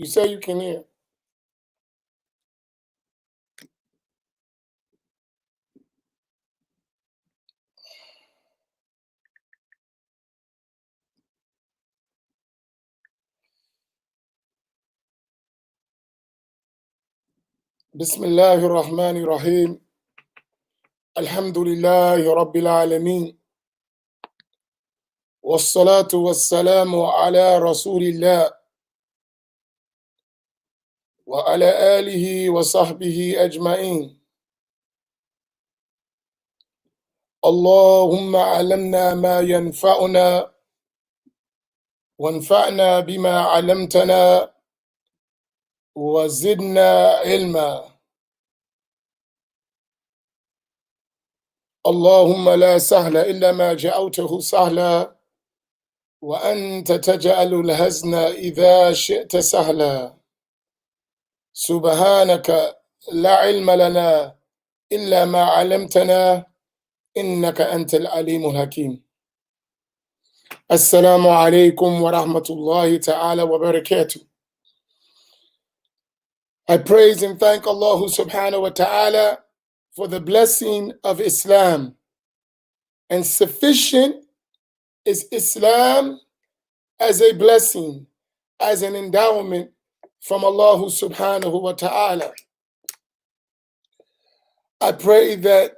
You say you can hear. Bismillahir Rahmanir Rahim. Alhamdulillahi Rabbil Alameen. والصلاة والسلام على رسول الله وعلى آله وصحبه أجمعين. اللهم علمنا ما ينفعنا وانفعنا بما علمتنا وزدنا علما. اللهم لا سهل إلا ما جعلته سهلا وأنت تجعل الهزن إذا شئت سهلا. سبحانك لا علم لنا إلا ما علمتنا إنك أنت العليم الحكيم. السلام عليكم ورحمة الله تعالى وبركاته. I praise and thank Allah subhanahu wa ta'ala for the blessing of Islam. And sufficient is Islam as a blessing, as an endowment from Allah subhanahu wa ta'ala. I pray that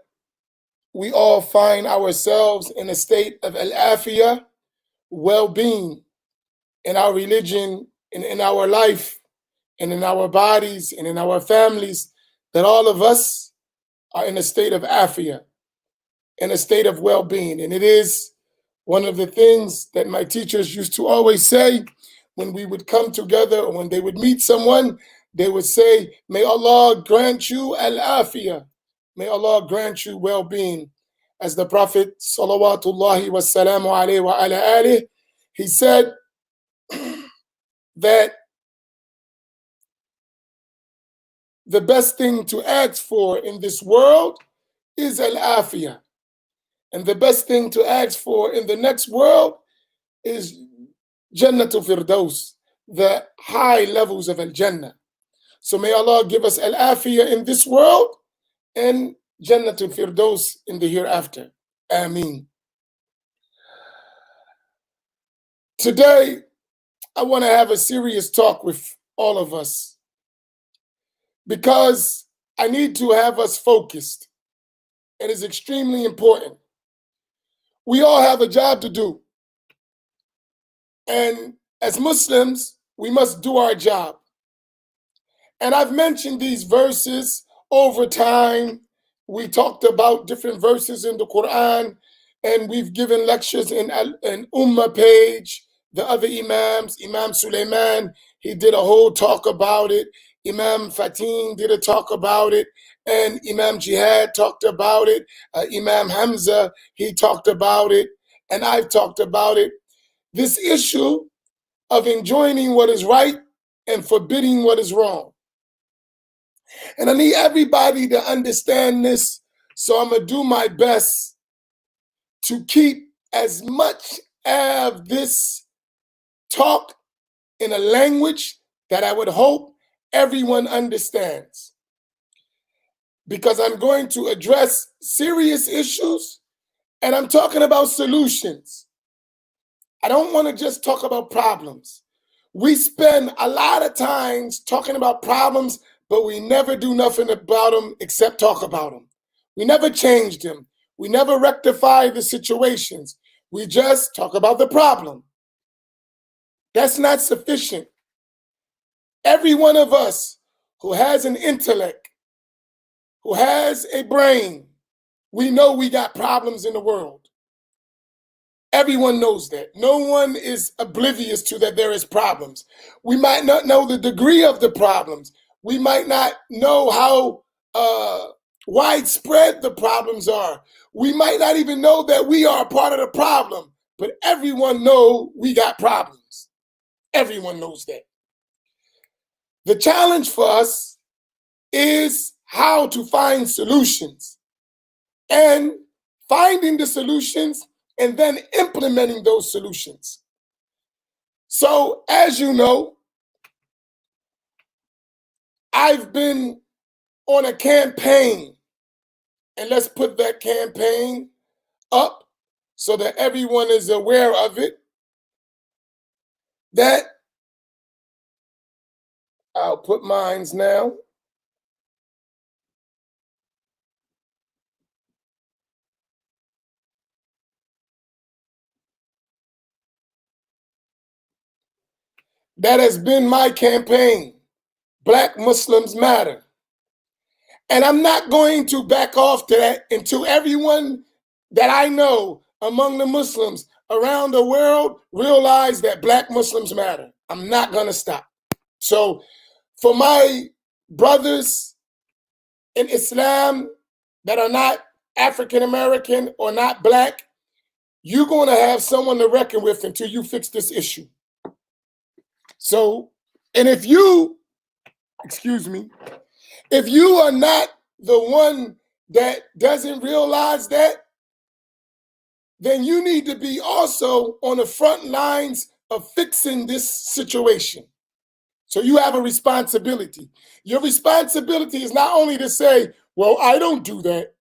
we all find ourselves in a state of al-afiyah, well-being in our religion and in our life and in our bodies and in our families, that all of us are in a state of afiyah, in a state of well-being. And it is one of the things that my teachers used to always say when we would come together or when they would meet someone. They would say, may Allah grant you al-afiyah. May Allah grant you well-being. As the Prophet salawatullahi wassalamu alayhi wa ala alih, he said that the best thing to ask for in this world is al-afiyah. And the best thing to ask for in the next world is Jannatul Firdaus, the high levels of al-Jannah. So may Allah give us al-afiyah in this world and Jannatul Firdaus in the hereafter. Amin. Today, I want to have a serious talk with all of us because I need to have us focused. It is extremely important. We all have a job to do. And as Muslims, we must do our job. And I've mentioned these verses over time. We talked about different verses in the Quran, and we've given lectures in Ummah page. The other Imams, Imam Sulaiman, he did a whole talk about it. Imam Fatin did a talk about it. And Imam Jihad talked about it. Imam Hamza, he talked about it. And I've talked about it. This issue of enjoining what is right and forbidding what is wrong. And I need everybody to understand this, so I'm going to do my best to keep as much of this talk in a language that I would hope everyone understands. Because I'm going to address serious issues, and I'm talking about solutions. I don't want to just talk about problems. We spend a lot of times talking about problems, but we never do nothing about them except talk about them. We never change them. We never rectify the situations. We just talk about the problem. That's not sufficient. Every one of us who has an intellect, who has a brain, we know we got problems in the world. Everyone knows that. No one is oblivious to that there is problems. We might not know the degree of the problems. We might not know how widespread the problems are. We might not even know that we are a part of the problem, but everyone knows we got problems. Everyone knows that. The challenge for us is how to find solutions, and finding the solutions and then implementing those solutions. So, as you know, I've been on a campaign, and let's put that campaign up so that everyone is aware of it, that I'll put mines now. That has been my campaign. Black Muslims matter. And I'm not going to back off to that until everyone that I know among the Muslims around the world realize that Black Muslims matter. I'm not going to stop. So for my brothers in Islam that are not African American or not Black, you're going to have someone to reckon with until you fix this issue. So, and if you, excuse me, if you are not the one that doesn't realize that, then you need to be also on the front lines of fixing this situation. So you have a responsibility. Your responsibility is not only to say, well, I don't do that,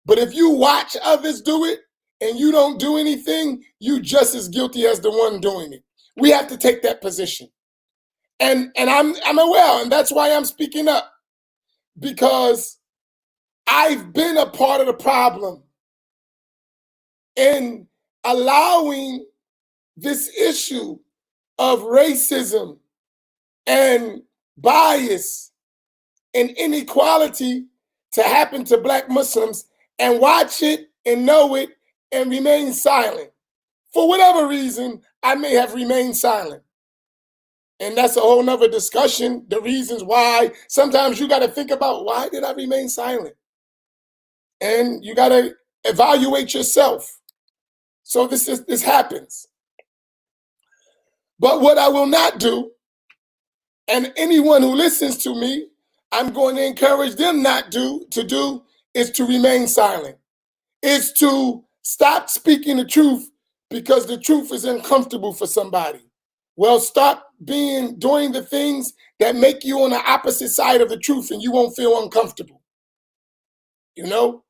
but if you watch others do it and you don't do anything, you just as guilty as the one doing it. We have to take that position. And I'm aware, and that's why I'm speaking up, because I've been a part of the problem in allowing this issue of racism and bias and inequality to happen to Black Muslims and watch it and know it and remain silent. For whatever reason, I may have remained silent. And that's a whole nother discussion, the reasons why. Sometimes you got to think about, why did I remain silent? And you got to evaluate yourself. So this happens. But what I will not do, and anyone who listens to me, I'm going to encourage them not to do, is to remain silent. Is to stop speaking the truth because the truth is uncomfortable for somebody. Well, stop doing the things that make you on the opposite side of the truth and you won't feel uncomfortable. You know?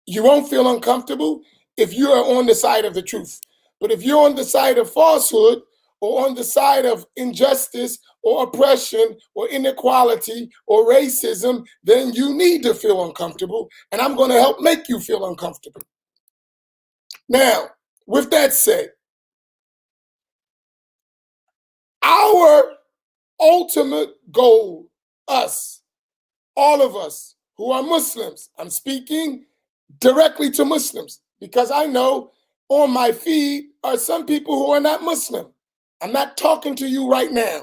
You won't feel uncomfortable if you are on the side of the truth. But if you're on the side of falsehood or on the side of injustice or oppression or inequality or racism, then you need to feel uncomfortable, and I'm going to help make you feel uncomfortable. Now, with that said, our ultimate goal, us, all of us who are Muslims, I'm speaking directly to Muslims because I know on my feed are some people who are not Muslim. I'm not talking to you right now.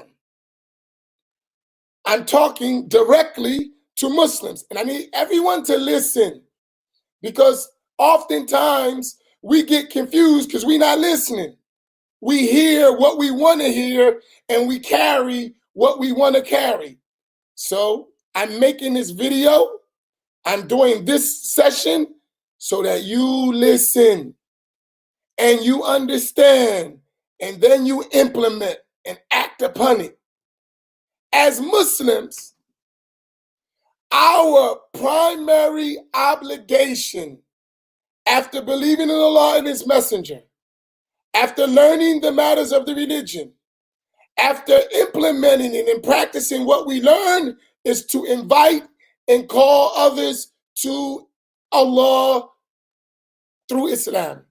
I'm talking directly to Muslims, and I need everyone to listen because oftentimes we get confused because we're not listening. We hear what we want to hear and we carry what we want to carry. So I'm making this video. I'm doing this session so that you listen and you understand and then you implement and act upon it. As Muslims, our primary obligation after believing in Allah and His Messenger, after learning the matters of the religion, after implementing and practicing what we learn, is to invite and call others to Allah through Islam.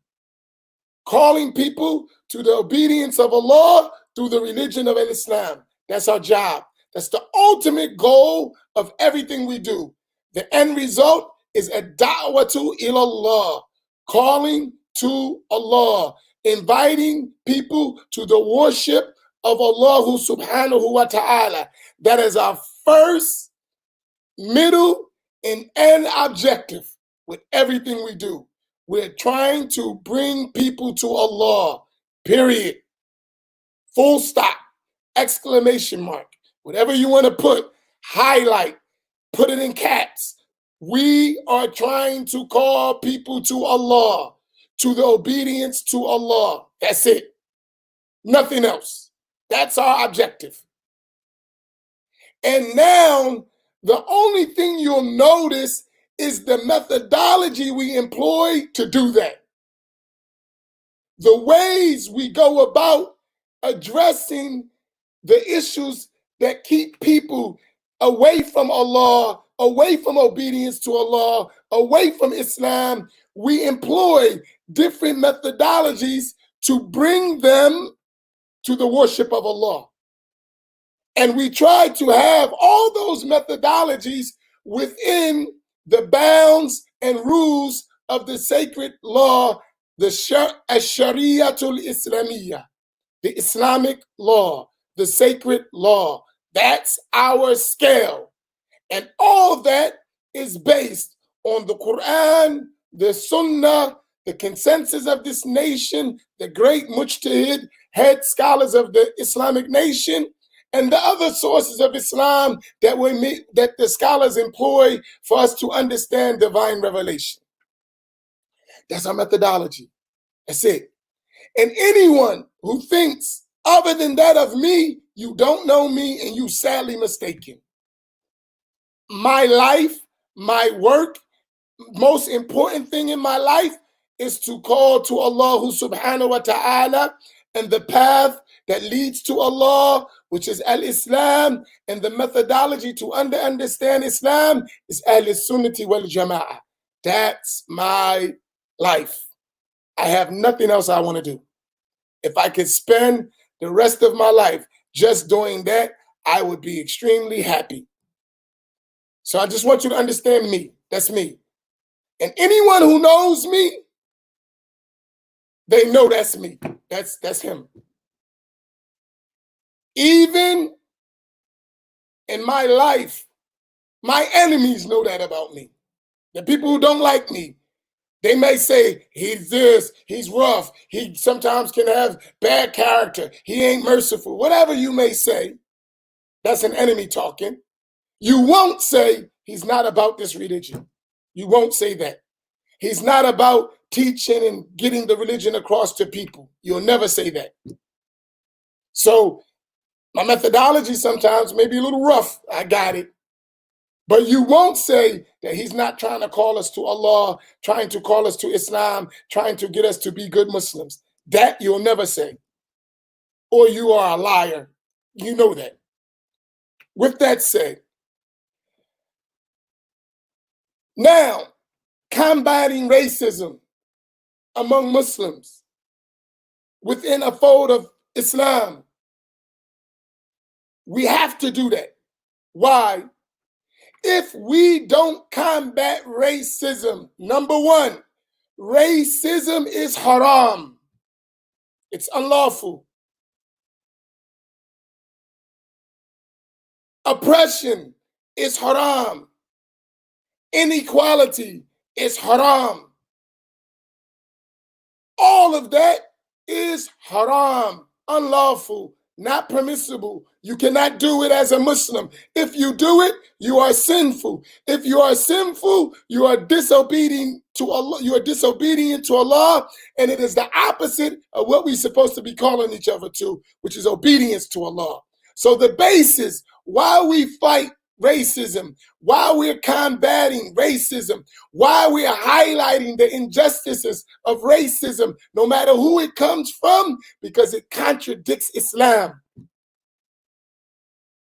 Calling people to the obedience of Allah through the religion of Islam. That's our job. That's the ultimate goal of everything we do. The end result is a da'watu ilallah, calling to Allah, inviting people to the worship of Allah subhanahu wa ta'ala. That is our first, middle, and end objective with everything we do. We're trying to bring people to Allah, period. Full stop, exclamation mark, whatever you want to put, highlight, put it in caps. We are trying to call people to Allah, to the obedience to Allah. That's it. Nothing else. That's our objective. And now the only thing you'll notice is the methodology we employ to do that. The ways we go about addressing the issues that keep people away from Allah, away from obedience to Allah, away from Islam. We employ different methodologies to bring them to the worship of Allah. And we try to have all those methodologies within the bounds and rules of the sacred law, the Shariatul Islamiyah, the Islamic law, the sacred law. That's our scale. And all of that is based on the Quran, the Sunnah, the consensus of this nation, the great mujtahid, head scholars of the Islamic nation, and the other sources of Islam that the scholars employ for us to understand divine revelation. That's our methodology. That's it. And anyone who thinks other than that of me, you don't know me and you sadly mistaken. My life, my work, most important thing in my life is to call to Allah subhanahu wa ta'ala, and the path that leads to Allah, which is al-Islam, and the methodology to understand Islam is al-Sunnati wal Jama'ah. That's my life. I have nothing else I want to do. If I could spend the rest of my life just doing that, I would be extremely happy. So I just want you to understand me. That's me. And anyone who knows me, they know that's me. That's him. Even in my life, my enemies know that about me. The people who don't like me, they may say, he's this, he's rough, he sometimes can have bad character, he ain't merciful. Whatever you may say, that's an enemy talking. You won't say he's not about this religion. You won't say that. He's not about teaching and getting the religion across to people. You'll never say that. So my methodology sometimes may be a little rough. I got it. But you won't say that he's not trying to call us to Allah, trying to call us to Islam, trying to get us to be good Muslims. That you'll never say. Or you are a liar. You know that. With that said, now, combating racism among Muslims within a fold of Islam, we have to do that. Why? If we don't combat racism, number one, racism is haram. It's unlawful. Oppression is haram. Inequality is haram. All of that is haram, unlawful, not permissible. You cannot do it as a Muslim. If you do it, you are sinful. If you are sinful, you are disobedient to Allah. You are disobedient to Allah, and it is the opposite of what we're supposed to be calling each other to, which is obedience to Allah. So the basis why we fight racism, why we're combating racism, why we are highlighting the injustices of racism, no matter who it comes from, because it contradicts Islam.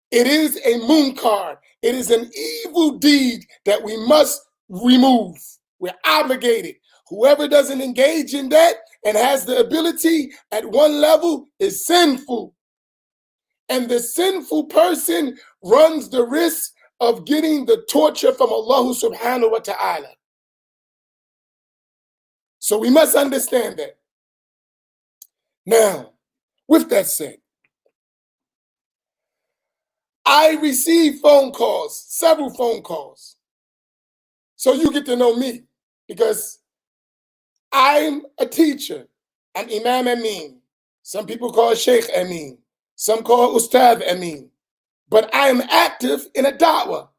It is a munkar. It is an evil deed that we must remove. We're obligated. Whoever doesn't engage in that and has the ability at one level is sinful. And the sinful person runs the risk of getting the torture from Allah subhanahu wa ta'ala. So we must understand that. Now, with that said, I receive phone calls, several phone calls. So you get to know me because I'm a teacher. I'm Imam Amin. Some people call Sheikh Amin. Some call Ustad Amin. But I am active in a da'wah.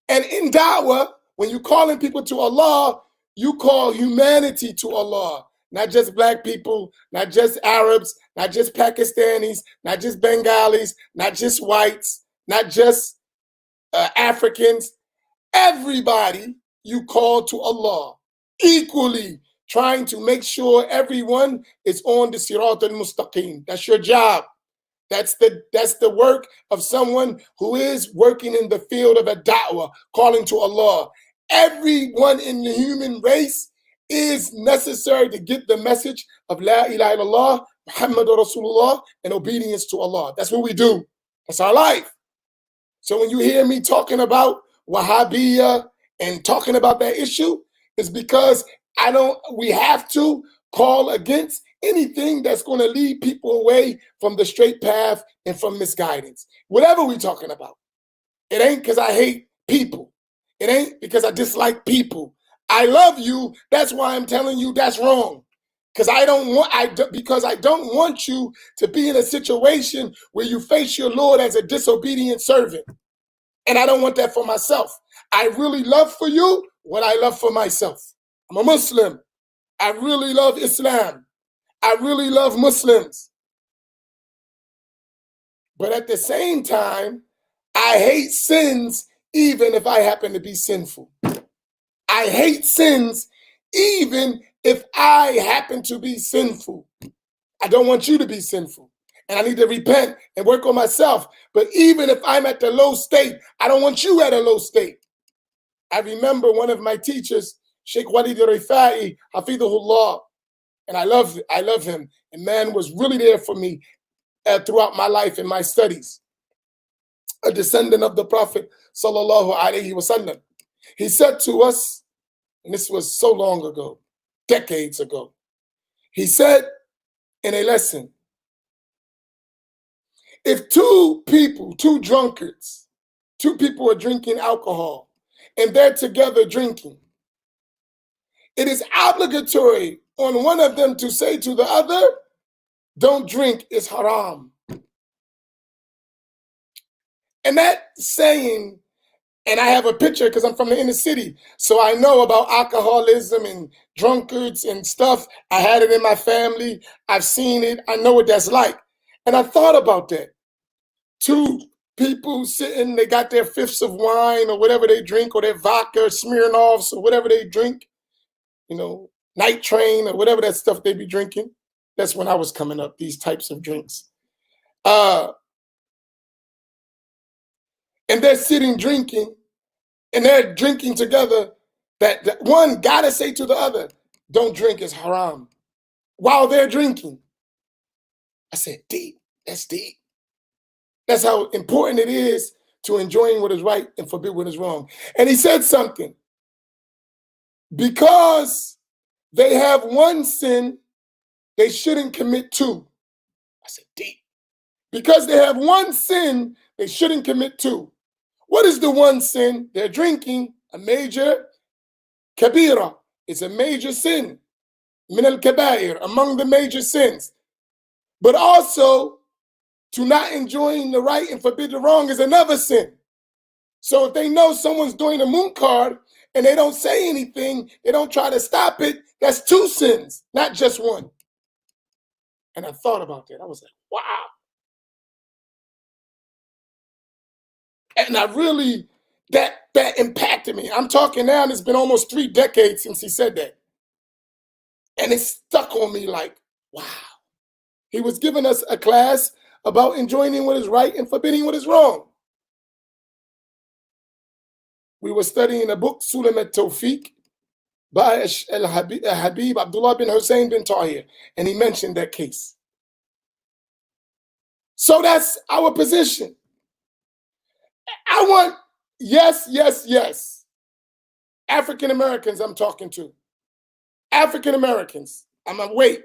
And in da'wah, when you're calling people to Allah, you call humanity to Allah. Not just black people, not just Arabs, not just Pakistanis, not just Bengalis, not just whites, not just Africans, everybody, you call to Allah equally, trying to make sure everyone is on the Sirat al-Mustaqim. That's your job. That's the work of someone who is working in the field of a da'wah, calling to Allah. Everyone in the human race is necessary to get the message of La ilaha illallah, Muhammadur Rasulullah, and obedience to Allah. That's what we do. That's our life. So when you hear me talking about Wahhabiyya and talking about that issue, it's because we have to call against anything that's going to lead people away from the straight path and from misguidance. Whatever we're talking about. It ain't because I hate people. It ain't because I dislike people. I love you. That's why I'm telling you that's wrong. Because I don't want you to be in a situation where you face your Lord as a disobedient servant. And I don't want that for myself. I really love for you what I love for myself. I'm a Muslim. I really love Islam. I really love Muslims. But at the same time, I hate sins even if I happen to be sinful. I hate sins even if I happen to be sinful. I don't want you to be sinful. And I need to repent and work on myself. But even if I'm at the low state, I don't want you at a low state. I remember one of my teachers, Sheikh Walid Rifai, Hafidhullah, and I love him. And man was really there for me throughout my life and my studies. A descendant of the Prophet, sallallahu alaihi wasallam. He said to us, and this was so long ago, decades ago, he said in a lesson, if two drunkards, two people are drinking alcohol, and they're together drinking, it is obligatory on one of them to say to the other, don't drink, it's haram. And that saying, and I have a picture because I'm from the inner city, so I know about alcoholism and drunkards and stuff. I had it in my family. I've seen it. I know what that's like. And I thought about that. Two people sitting, they got their fifths of wine or whatever they drink, or their vodka, or Smirnoffs, or whatever they drink, Night Train or whatever that stuff they be drinking. That's when I was coming up, these types of drinks. And they're sitting drinking, and they're drinking together, that one gotta say to the other, don't drink, it's haram, while they're drinking. I said, deep, that's deep. That's how important it is to enjoying what is right and forbid what is wrong. And he said something, because they have one sin, they shouldn't commit two. I said, deep. Because they have one sin, they shouldn't commit two. What is the one sin? They're drinking, a major kabira. It's a major sin. Min al-kabair, among the major sins. But also, to not enjoying the right and forbid the wrong is another sin. So if they know someone's doing a munkar and they don't say anything, they don't try to stop it, that's two sins, not just one. And I thought about that. I was like, wow. And I really, that impacted me. I'm talking now, and it's been almost 3 decades since he said that. And it stuck on me like, wow. He was giving us a class about enjoying what is right and forbidding what is wrong. We were studying a book, Sulam al-Tawfiq, by Habib Abdullah bin Hussein bin Tahir, and he mentioned that case. So that's our position. I want, yes. African Americans I'm talking to. African Americans. I'm like, wait.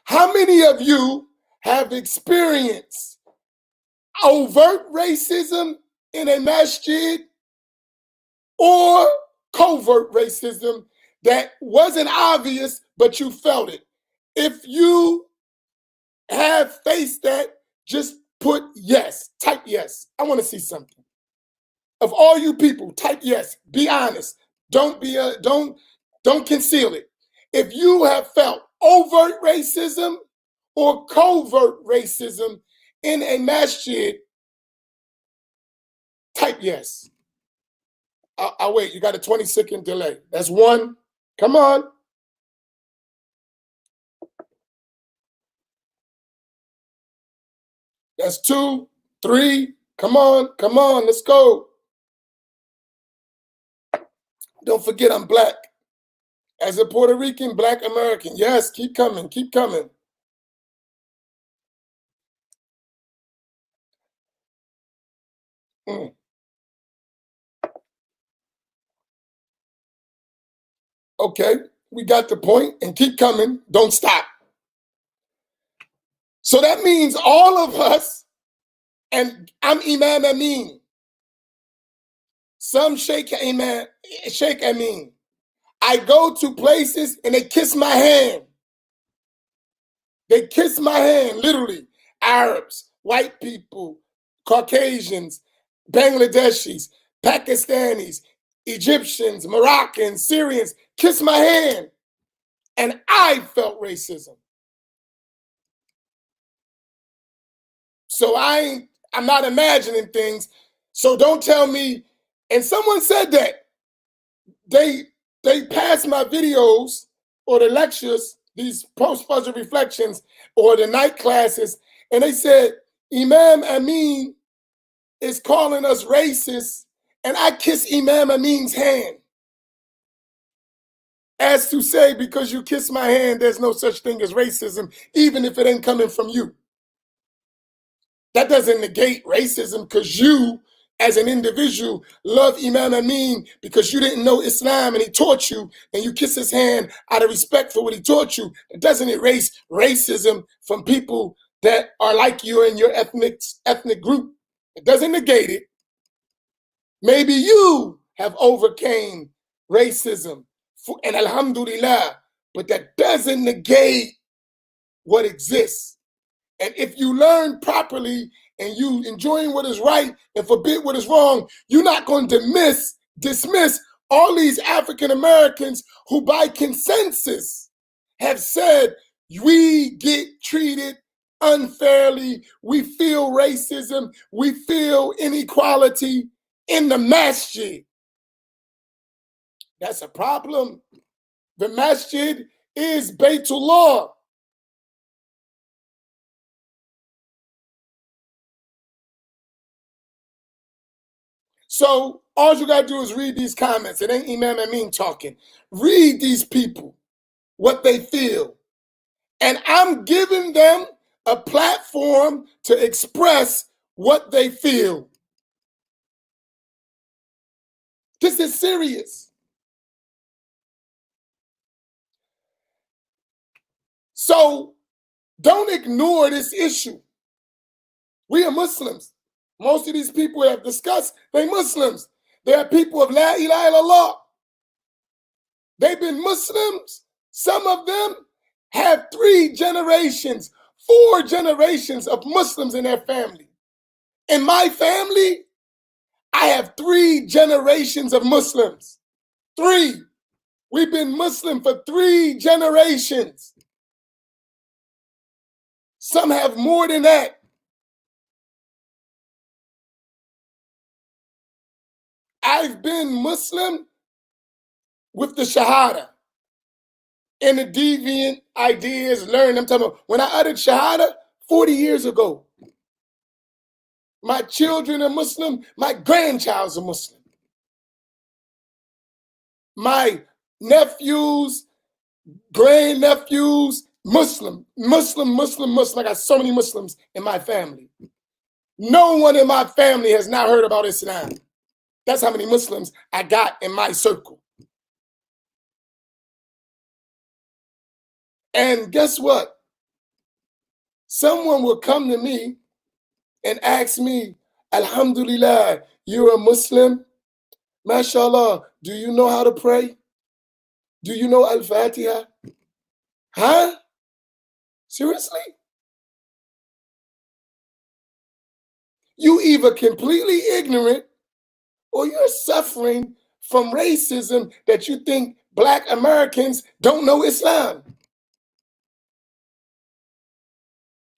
How many of you have experienced overt racism in a masjid or covert racism that wasn't obvious, but you felt it? If you have faced that, just put yes, type yes. I want to see something. Of all you people, type yes. Be honest. Don't conceal it. If you have felt overt racism or covert racism in a masjid, type yes. I'll wait. You got a 20-second delay. That's one. Come on. That's two, three. Come on, come on, let's go. Don't forget I'm black. As a Puerto Rican, Black American. Yes, keep coming, keep coming. Mm. Okay, we got the point, and keep coming. Don't stop. So that means all of us, and I'm Imam Amin. Some Sheikh Amin. I go to places and they kiss my hand. They kiss my hand, literally. Arabs, white people, Caucasians, Bangladeshis, Pakistanis, Egyptians, Moroccans, Syrians kiss my hand. And I felt racism. So I'm not imagining things. So don't tell me. And someone said that they passed my videos or the lectures, these post-Fajr reflections or the night classes, and they said, Imam Amin is calling us racist, and I kiss Imam Amin's hand. As to say, because you kiss my hand, there's no such thing as racism, even if it ain't coming from you. That doesn't negate racism because you, as an individual, love Imam Amin because you didn't know Islam and he taught you, and you kiss his hand out of respect for what he taught you. It doesn't erase racism from people that are like you in your ethnic group. It doesn't negate it. Maybe you have overcame racism, and alhamdulillah, but that doesn't negate what exists. And if you learn properly and you enjoying what is right and forbid what is wrong, you're not going to dismiss all these African Americans who by consensus have said, we get treated unfairly, we feel racism, we feel inequality in the masjid. That's a problem. The masjid is Baytullah. So all you got to do is read these comments. It ain't Imam Amin talking. Read these people, what they feel. And I'm giving them a platform to express what they feel. This is serious. So don't ignore this issue. We are Muslims. Most of these people we have discussed, they're Muslims. They are people of La ilaha illallah. They've been Muslims. Some of them have 3 generations, 4 generations of Muslims in their family. In my family, I have 3 generations of Muslims. 3. We've been Muslim for 3 generations. Some have more than that. I've been Muslim with the Shahada and the deviant ideas learned. I'm talking about when I uttered Shahada 40 years ago. My children are Muslim. My grandchild's are Muslim. My nephews, grandnephews, Muslim. I got so many Muslims in my family. No one in my family has not heard about Islam. That's how many Muslims I got in my circle. And guess what? Someone will come to me and ask me, Alhamdulillah, you're a Muslim? MashaAllah, do you know how to pray? Do you know Al-Fatiha? Huh? Seriously? You either completely ignorant or you're suffering from racism that you think Black Americans don't know Islam.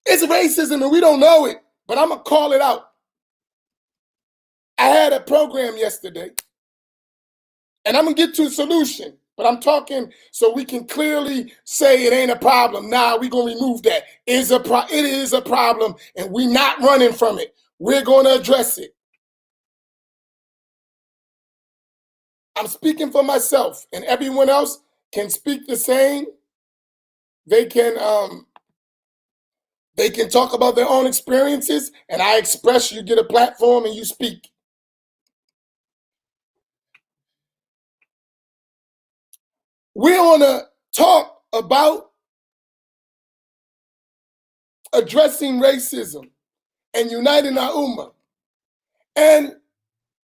It's racism and we don't know it, but I'm going to call it out. I had a program yesterday And I'm going to get to a solution. But I'm talking so we can clearly say it ain't a problem. Nah, we're going to remove that. It is a problem, and we're not running from it. We're going to address it. I'm speaking for myself, and everyone else can speak the same. They can talk about their own experiences, and I express, you get a platform and you speak. We're going to talk about addressing racism and uniting our ummah. And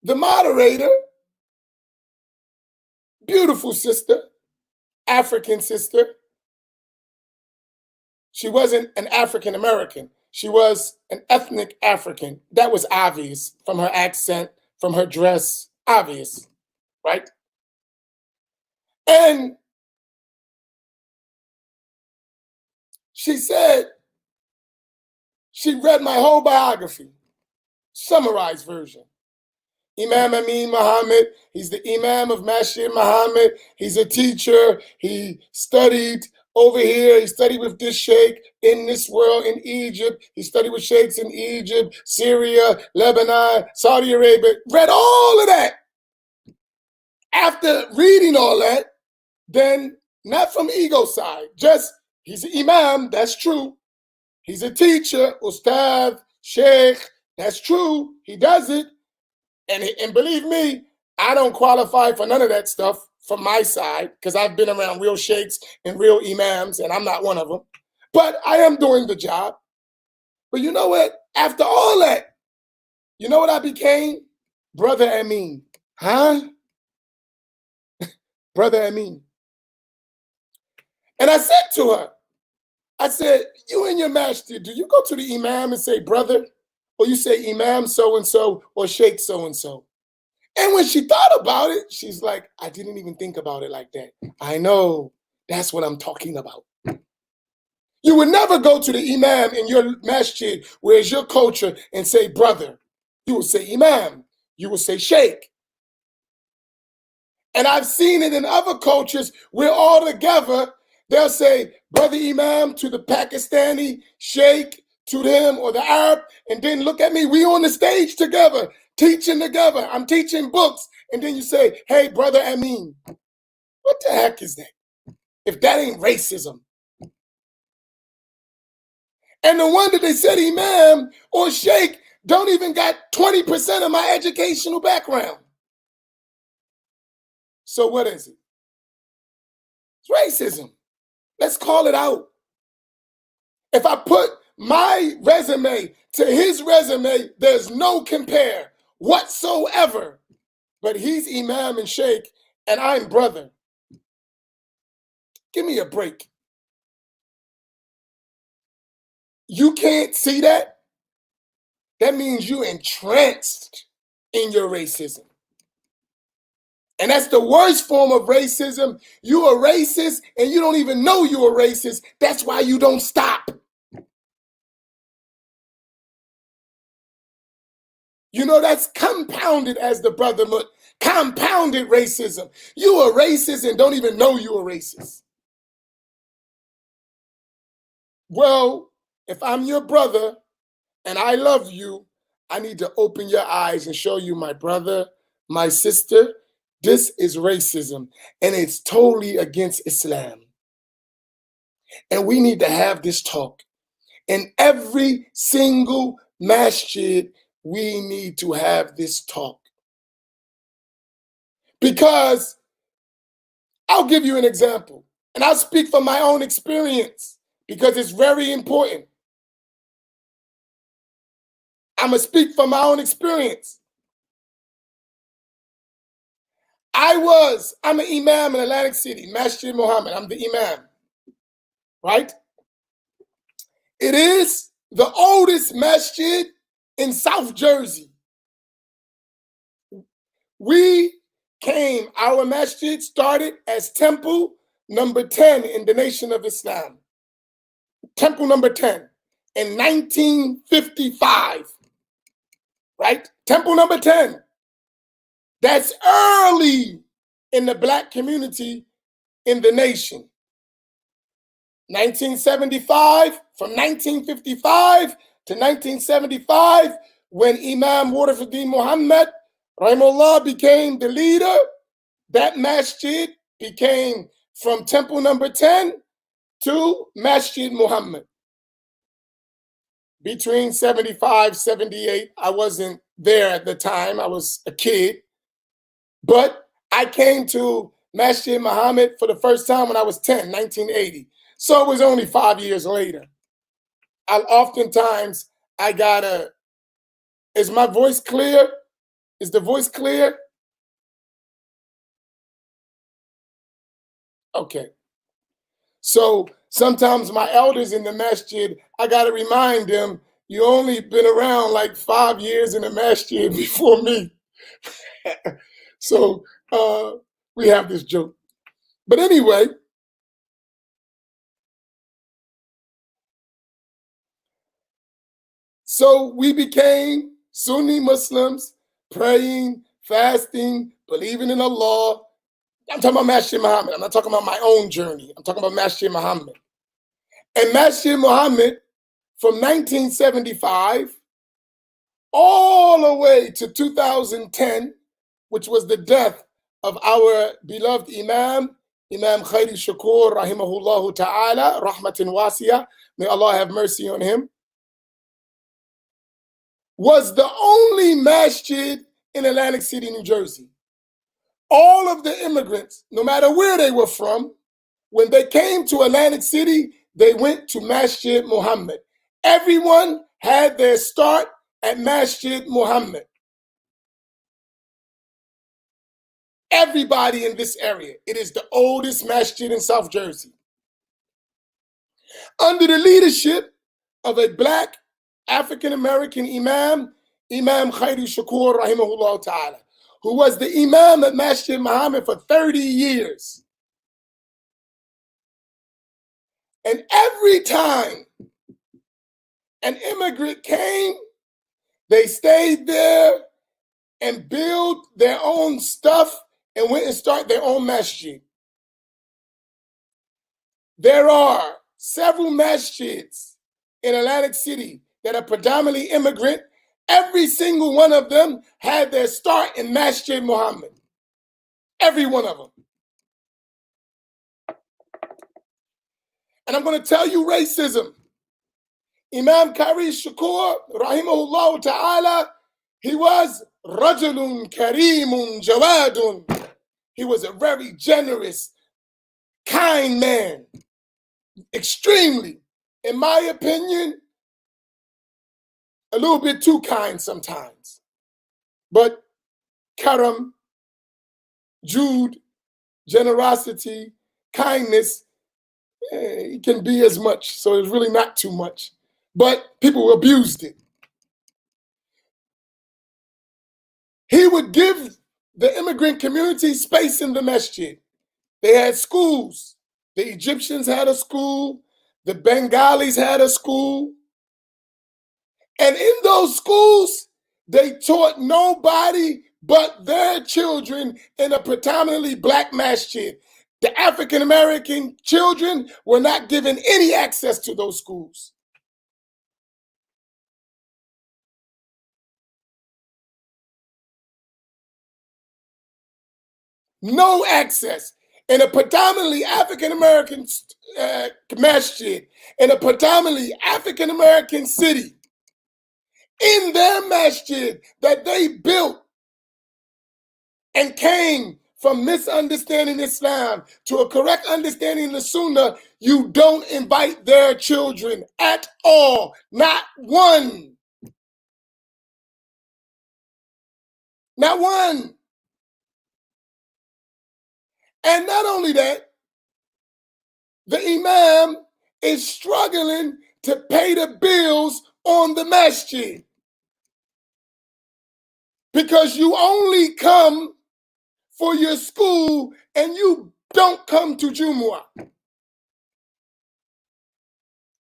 the moderator, beautiful sister, African sister, she wasn't an African American. She was an ethnic African. That was obvious from her accent, from her dress, obvious, right? And she said, she read my whole biography, summarized version. Imam Amin Muhammad, he's the Imam of Masjid Muhammad. He's a teacher. He studied over here. He studied with this sheikh in this world, in Egypt. He studied with sheikhs in Egypt, Syria, Lebanon, Saudi Arabia. Read all of that. After reading all that, then not from ego side, just he's an Imam, that's true. He's a teacher, Ustad, Sheikh, that's true. He does it. And believe me, I don't qualify for none of that stuff from my side because I've been around real sheikhs and real imams, and I'm not one of them. But I am doing the job. But you know what? After all that, you know what I became? Brother Amin. Huh? Brother Amin. And I said to her, I said, you and your master, do you go to the imam and say, brother? Or you say imam so-and-so or sheikh so-and-so? And when she thought about it, she's like, I didn't even think about it like that. I know. That's what I'm talking about. You would never go to the imam in your masjid, where is your culture, and say, brother. You would say imam. You would say sheikh. And I've seen it in other cultures where all together, they'll say, brother imam to the Pakistani, sheikh to them, or the Arab, and then look at me, we on the stage together, teaching together. I'm teaching books. And then you say, hey, brother Amin. What the heck is that? If that ain't racism. And the one that they said imam or sheikh don't even got 20% of my educational background. So what is it? It's racism. Let's call it out. If I put my resume to his resume, there's no compare whatsoever. But he's imam and sheikh, and I'm brother. Give me a break. You can't see that? That means you're entranced in your racism. And that's the worst form of racism. You're a racist and you don't even know you're a racist. That's why you don't stop. You know, that's compounded, as the brother put, compounded racism. You are racist and don't even know you're a racist. Well, if I'm your brother and I love you, I need to open your eyes and show you, my brother, my sister, this is racism and it's totally against Islam. And we need to have this talk. In every single masjid, we need to have this talk. Because I'll give you an example, and I'll speak from my own experience because it's very important. I'm going to speak from my own experience. I'm an imam in Atlantic City, Masjid Muhammad. I'm the imam, right? It is the oldest masjid in South Jersey. Our masjid started as temple number 10 in the Nation of Islam. Temple number 10 in 1955, right? Temple number 10. That's early in the black community in the nation. 1975, from 1955 to 1975, when Imam Waterford Muhammad, Rahimullah, became the leader, that masjid became from Temple number 10 to Masjid Muhammad. Between 75, 78, I wasn't there at the time, I was a kid, but I came to Masjid Muhammad for the first time when I was 10, 1980. So it was only 5 years later. Oftentimes I gotta, is my voice clear? Is the voice clear? Okay. So sometimes my elders in the masjid, I gotta remind them, you only been around like 5 years in the masjid before me. So we have this joke. But anyway, so we became Sunni Muslims, praying, fasting, believing in Allah. I'm talking about Masjid Muhammad. I'm not talking about my own journey. I'm talking about Masjid Muhammad. And Masjid Muhammad, from 1975 all the way to 2010, which was the death of our beloved Imam Khairi Shakur, rahimahullah ta'ala, rahmatin wasiya, may Allah have mercy on him, was the only masjid in Atlantic City, New Jersey. All of the immigrants, no matter where they were from, when they came to Atlantic City, they went to Masjid Muhammad. Everyone had their start at Masjid Muhammad. Everybody in this area. It is the oldest masjid in South Jersey. Under the leadership of a black African-American Imam Khairi Shakur, rahimahullah ta'ala, who was the Imam at Masjid Muhammad for 30 years. And every time an immigrant came, they stayed there and built their own stuff and went and started their own masjid. There are several masjids in Atlantic City that are predominantly immigrant. Every single one of them had their start in Masjid Muhammad. Every one of them. And I'm going to tell you racism. Imam Khairi Shakur, rahimahullah ta'ala, he was rajulun karimun jawadun. He was a very generous, kind man. Extremely, in my opinion, a little bit too kind sometimes. But karam, jude, generosity, kindness, it can be as much. So it's really not too much. But people abused it. He would give the immigrant community space in the masjid. They had schools. The Egyptians had a school. The Bengalis had a school. And in those schools, they taught nobody but their children in a predominantly black masjid. The African-American children were not given any access to those schools. No access. In a predominantly African-American masjid, in a predominantly African-American city, in their masjid that they built and came from misunderstanding Islam to a correct understanding of the Sunnah, you don't invite their children at all. Not one. Not one. And not only that, the Imam is struggling to pay the bills on the masjid. Because you only come for your school and you don't come to Jumu'ah.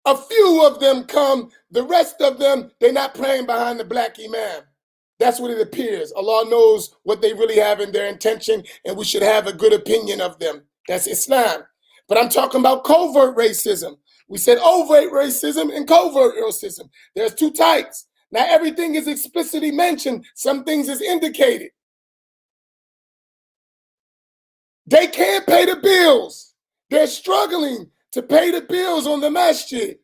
A few of them come, the rest of them, they're not praying behind the black Imam. That's what it appears. Allah knows what they really have in their intention, and we should have a good opinion of them. That's Islam. But I'm talking about covert racism. We said overt racism and covert racism. There's two types. Now, everything is explicitly mentioned. Some things is indicated. They can't pay the bills. They're struggling to pay the bills on the masjid.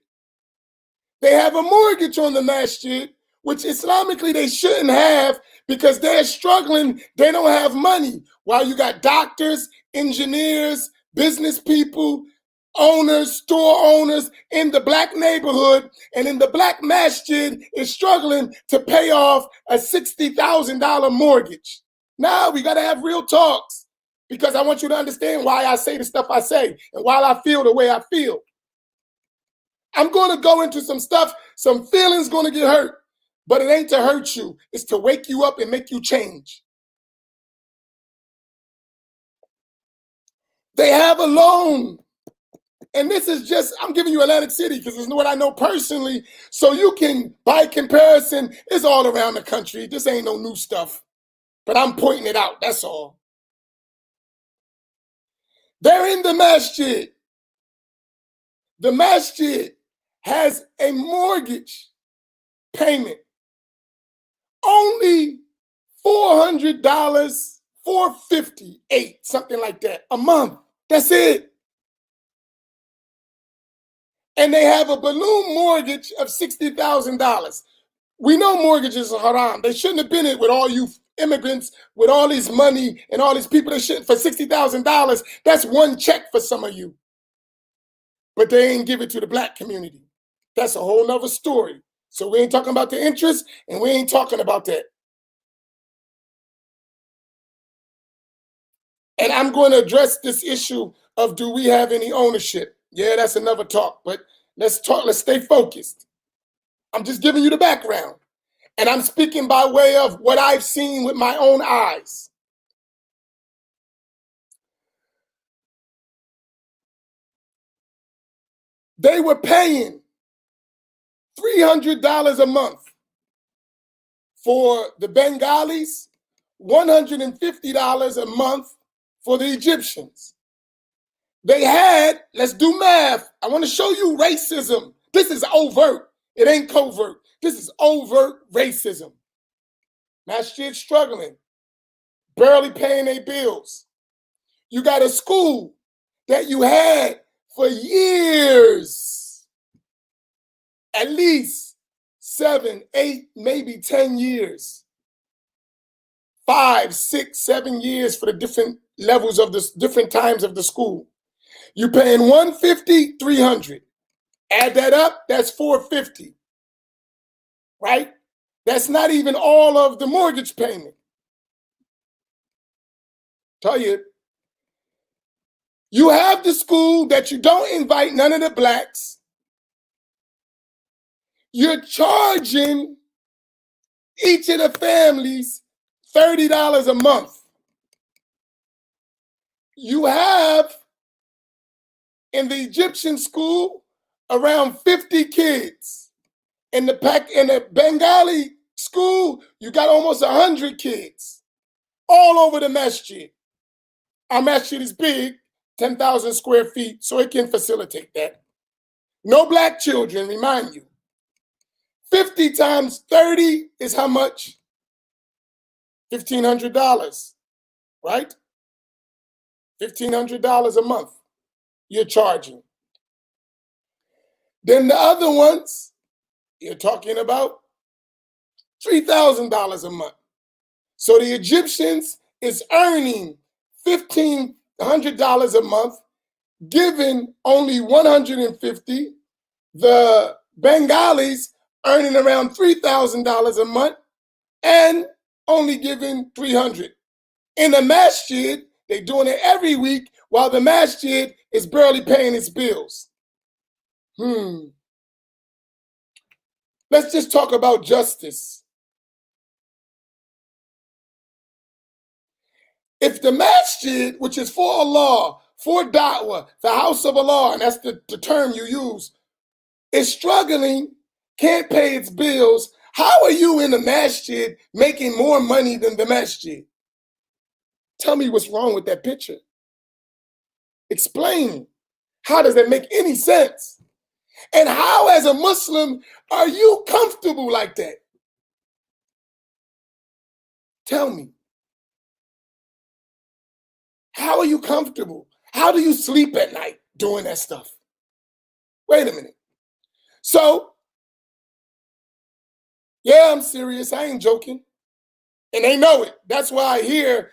They have a mortgage on the masjid, which Islamically they shouldn't have because they're struggling. They don't have money. While you got doctors, engineers, business people, owners, store owners in the black neighborhood and in the black masjid is struggling to pay off a $60,000 mortgage. Now we got to have real talks because I want you to understand why I say the stuff I say and why I feel the way I feel. I'm going to go into some stuff, some feelings going to get hurt, but it ain't to hurt you. It's to wake you up and make you change. They have a loan. And this is just, I'm giving you Atlantic City because it's what I know personally. So you can, by comparison, it's all around the country. This ain't no new stuff. But I'm pointing it out, that's all. They're in the masjid. The masjid has a mortgage payment. Only $400, $458, something like that, a month. That's it. And they have a balloon mortgage of $60,000. We know mortgages are haram. They shouldn't have been it with all you immigrants, with all this money and all these people. They shouldn't, for $60,000, that's one check for some of you. But they ain't give it to the black community. That's a whole nother story. So we ain't talking about the interest and we ain't talking about that. And I'm going to address this issue of do we have any ownership? Yeah, that's another talk, but let's stay focused. I'm just giving you the background. And I'm speaking by way of what I've seen with my own eyes. They were paying $300 a month for the Bengalis, $150 a month for the Egyptians. They had, let's do math. I want to show you racism. This is overt. It ain't covert. This is overt racism. Masjid struggling, barely paying their bills. You got a school that you had for years, at least 7, 8, maybe 10 years, 5, 6, 7 years for the different levels of the different times of the school. You're paying $150, $300. Add that up, that's $450, right? That's not even all of the mortgage payment. Tell you, you have the school that you don't invite none of the blacks. You're charging each of the families $30 a month. You have in the Egyptian school around 50 kids. In the Bengali school, you got almost 100 kids all over the masjid. Our masjid is big, 10,000 square feet, so it can facilitate that. No black children, remind you. 50 times 30 is how much? $1,500, right? $1,500 a month you're charging. Then the other ones, you're talking about $3,000 a month. So the Egyptians is earning $1,500 a month, giving only $150. The Bengalis earning around $3,000 a month and only giving $300. In the masjid, they're doing it every week while the masjid is barely paying its bills. Let's just talk about justice. If the masjid, which is for Allah, for da'wah, the house of Allah, and that's the term you use, is struggling, can't pay its bills, How are you in the masjid making more money than the masjid? Tell me what's wrong with that picture. Explain. How does that make any sense? And how, as a Muslim, are you comfortable like that? Tell me. How are you comfortable? How do you sleep at night doing that stuff? Wait a minute. So, yeah, I'm serious. I ain't joking. And they know it. That's why I hear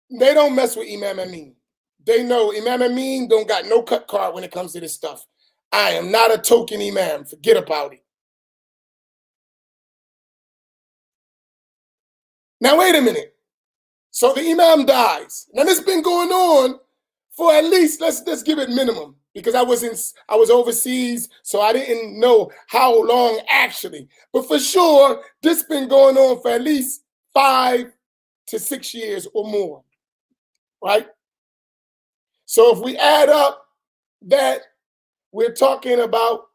they don't mess with Imam Amin. They know Imam Amin don't got no cut card when it comes to this stuff. I am not a token Imam. Forget about it. Now, wait a minute. So the Imam dies. Now, this has been going on for at least, let's give it minimum, because I was overseas, so I didn't know how long actually. But for sure, this has been going on for at least 5 to 6 years or more, right? So if we add up that, we're talking about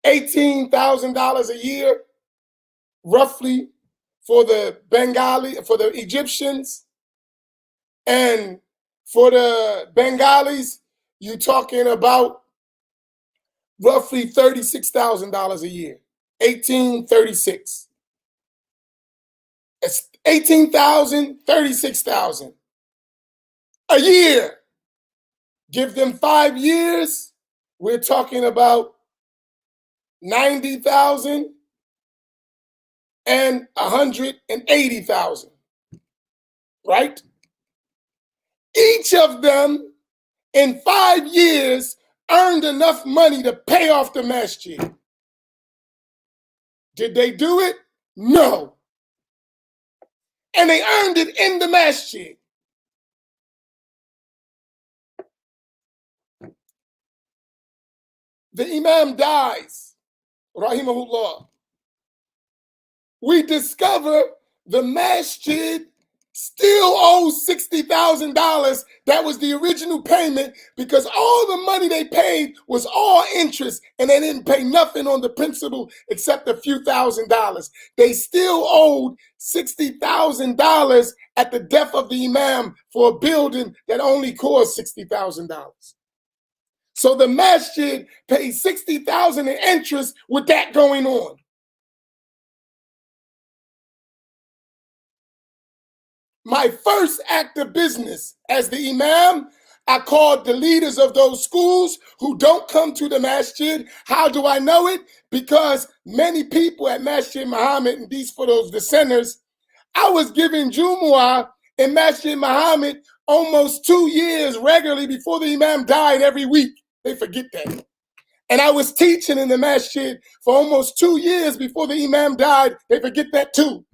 $18,000 a year, roughly, for the Egyptians. And for the Bengalis, you're talking about roughly $36,000 a year. 1836. It's 18,000, 36,000 a year. Give them 5 years, we're talking about 90,000 and 180,000, right? Each of them in 5 years earned enough money to pay off the masjid. Did they do it? No. And they earned it in the masjid. The Imam dies, rahimahullah. We discover the masjid still owes $60,000. That was the original payment, because all the money they paid was all interest, and they didn't pay nothing on the principal except a few $1,000s. They still owed $60,000 at the death of the Imam for a building that only cost $60,000. So the masjid paid $60,000 in interest with that going on. My first act of business as the Imam, I called the leaders of those schools who don't come to the masjid. How do I know it? Because many people at Masjid Muhammad, and these for those dissenters, I was giving Jumu'ah in Masjid Muhammad almost 2 years regularly before the Imam died every week. They forget that. And I was teaching in the masjid for almost 2 years before the Imam died. They forget that too.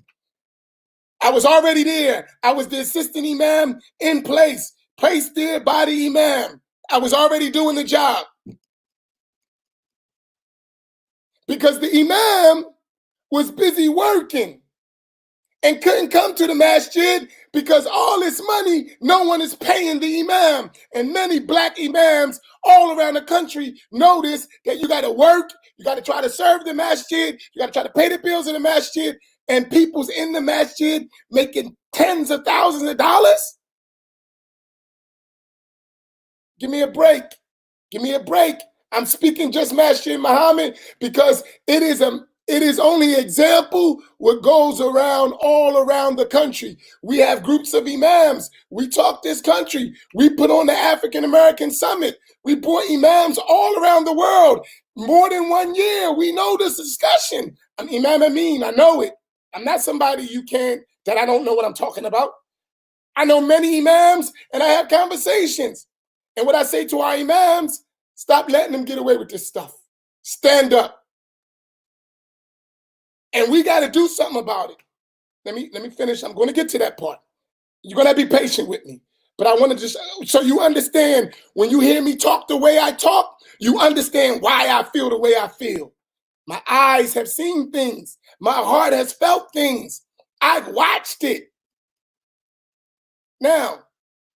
I was already there. I was the assistant Imam in place, placed there by the Imam. I was already doing the job. Because the Imam was busy working and couldn't come to the masjid because all this money, no one is paying the Imam. And many black Imams all around the country notice that you got to work, you got to try to serve the masjid, you got to try to pay the bills in the masjid, and people's in the masjid making tens of thousands of dollars. Give me a break. Give me a break. I'm speaking just Masjid Muhammad because it is only an example what goes around all around the country. We have groups of imams. We talk this country. We put on the African American Summit. We brought imams all around the world. More than 1 year. We know this discussion. I'm Imam Amin. I know it. I'm not somebody that I don't know what I'm talking about. I know many imams and I have conversations. And what I say to our imams, stop letting them get away with this stuff. Stand up. And we got to do something about it. Let me finish. I'm going to get to that part. You're going to be patient with me. But I want to just, so you understand, when you hear me talk the way I talk, you understand why I feel the way I feel. My eyes have seen things. My heart has felt things. I've watched it. Now,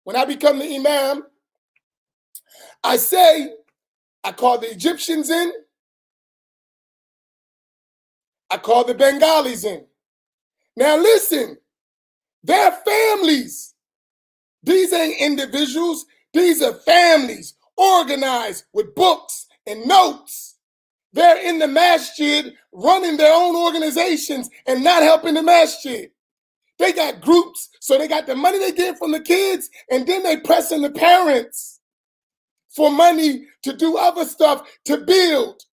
when I become the Imam, I call the Egyptians in, I called the Bengalis in. Now listen, they're families. These ain't individuals. These are families organized with books and notes. They're in the masjid running their own organizations and not helping the masjid. They got groups, so they got the money they get from the kids, and then they pressing the parents for money to do other stuff to build.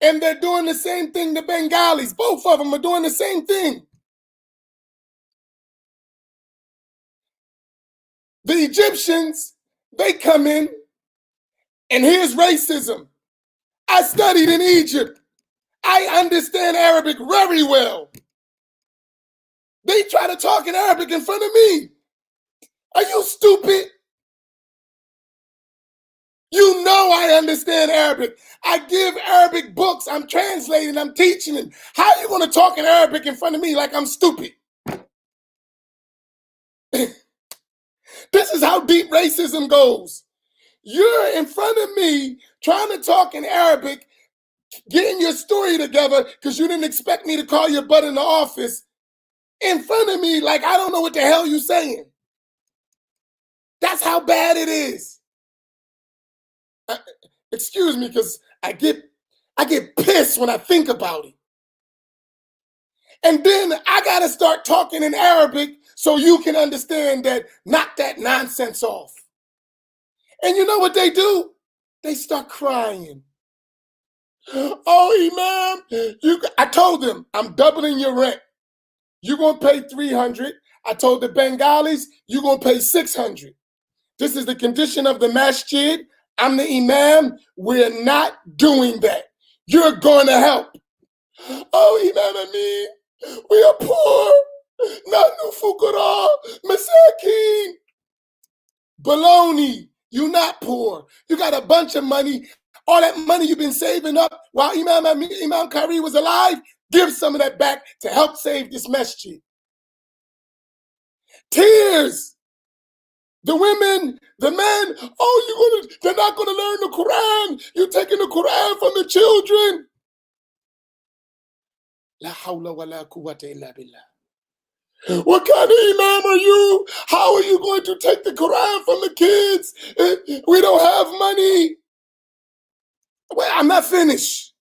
And they're doing the same thing, the Bengalis. Both of them are doing the same thing. The Egyptians, they come in, and here's racism. I studied in Egypt. I understand Arabic very well. They try to talk in Arabic in front of me. Are you stupid? You know I understand Arabic. I give Arabic books. I'm translating. I'm teaching them. How are you going to talk in Arabic in front of me like I'm stupid? This is how deep racism goes. You're in front of me trying to talk in Arabic, getting your story together because you didn't expect me to call your butt in the office in front of me like I don't know what the hell you're saying. That's how bad it is. Excuse me, because I get pissed when I think about it. And then I got to start talking in Arabic so you can understand that, knock that nonsense off. And you know what they do? They start crying. Oh, Imam, I told them, I'm doubling your rent. You're going to pay $300. I told the Bengalis, you're going to pay $600. This is the condition of the masjid. I'm the Imam. We're not doing that. You're going to help. Oh, Imam Amin, we are poor. Nahnu fuqara, masakin. Baloney, you're not poor. You got a bunch of money. All that money you've been saving up while Imam Kari was alive, give some of that back to help save this masjid. Tears. The women, the men, oh, they're not going to learn the Quran. You're taking the Quran from the children. La hawla wa la quwwata illa billah. What kind of Imam are you? How are you going to take the Quran from the kids? We don't have money. Well, I'm not finished.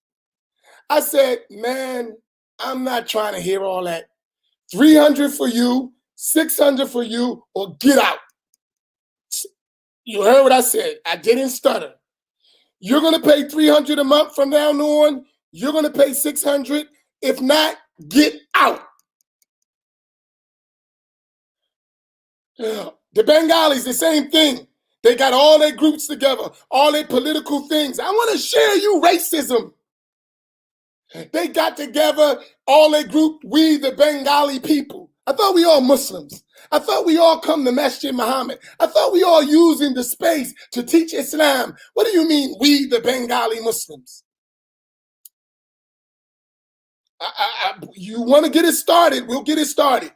I said, man, I'm not trying to hear all that. 300 for you, 600 for you, or get out. You heard what I said. I didn't stutter. You're going to pay 300 a month from now on. You're going to pay 600. If not, get out. The Bengalis, the same thing. They got all their groups together, all their political things. I want to share you racism. They got together, all their group, we the Bengali people. I thought we all Muslims. I thought we all come to Masjid Muhammad. I thought we all using the space to teach Islam. What do you mean, we the Bengali Muslims? You want to get it started, we'll get it started.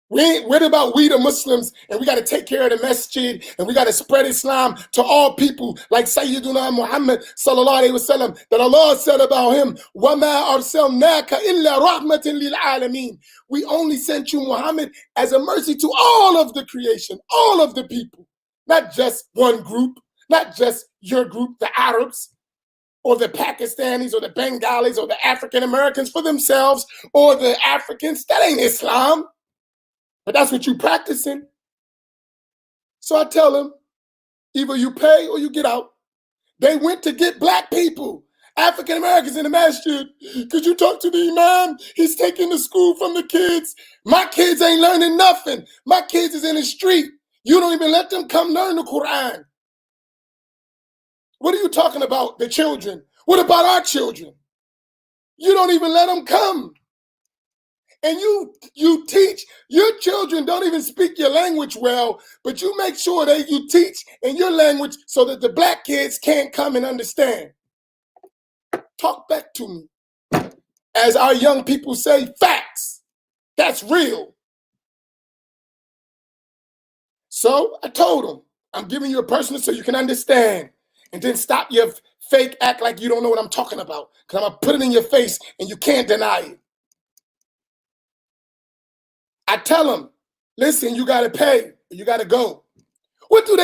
We ain't worried about we the Muslims and we got to take care of the masjid and we got to spread Islam to all people like Sayyiduna Muhammad sallallahu alayhi wasallam, that Allah said about him, وَمَا أَرْسَلْنَاكَ إِلَّا رَحْمَةً لِلْعَالَمِينَ. We only sent you, Muhammad, as a mercy to all of the creation, all of the people, not just one group, not just your group, the Arabs, or the Pakistanis, or the Bengalis, or the African Americans for themselves, or the Africans. That ain't Islam. But that's what you practicing. So I tell them, either you pay or you get out. They went to get black people, African Americans in the masjid. Could you talk to the Imam? He's taking the school from the kids. My kids ain't learning nothing. My kids is in the street. You don't even let them come learn the Quran. What are you talking about, the children? What about our children? You don't even let them come. And you teach, your children don't even speak your language well, but you make sure that you teach in your language so that the black kids can't come and understand. Talk back to me. As our young people say, facts. That's real. So I told them, I'm giving you a personal so you can understand. And then stop your fake act like you don't know what I'm talking about, because I'm going to put it in your face and you can't deny it. I tell them, listen, you got to pay. You got to go. What do?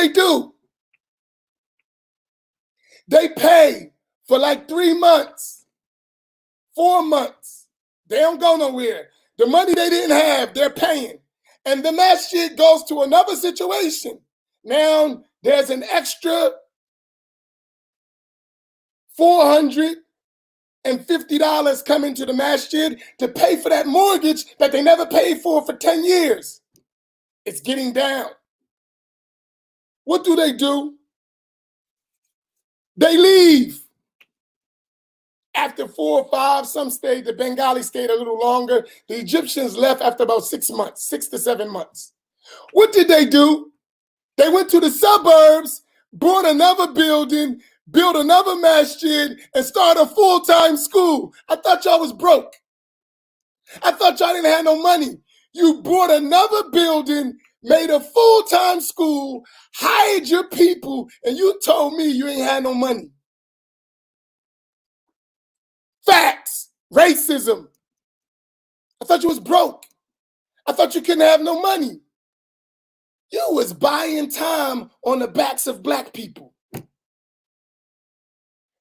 They pay for like 3 months, 4 months. They don't go nowhere. The money they didn't have, they're paying. And the masjid goes to another situation. Now there's an extra $450 coming to the masjid to pay for that mortgage that they never paid for 10 years. It's getting down. What do? They leave. After 4 or 5, some stayed, the Bengali stayed a little longer. The Egyptians left after about 6 months, 6 to 7 months. What did they do? They went to the suburbs, bought another building, built another masjid, and started a full-time school. I thought y'all was broke. I thought y'all didn't have no money. You bought another building, made a full-time school, hired your people, and you told me you ain't had no money. Facts. Racism. I thought you was broke. I thought you couldn't have no money. You was buying time on the backs of black people.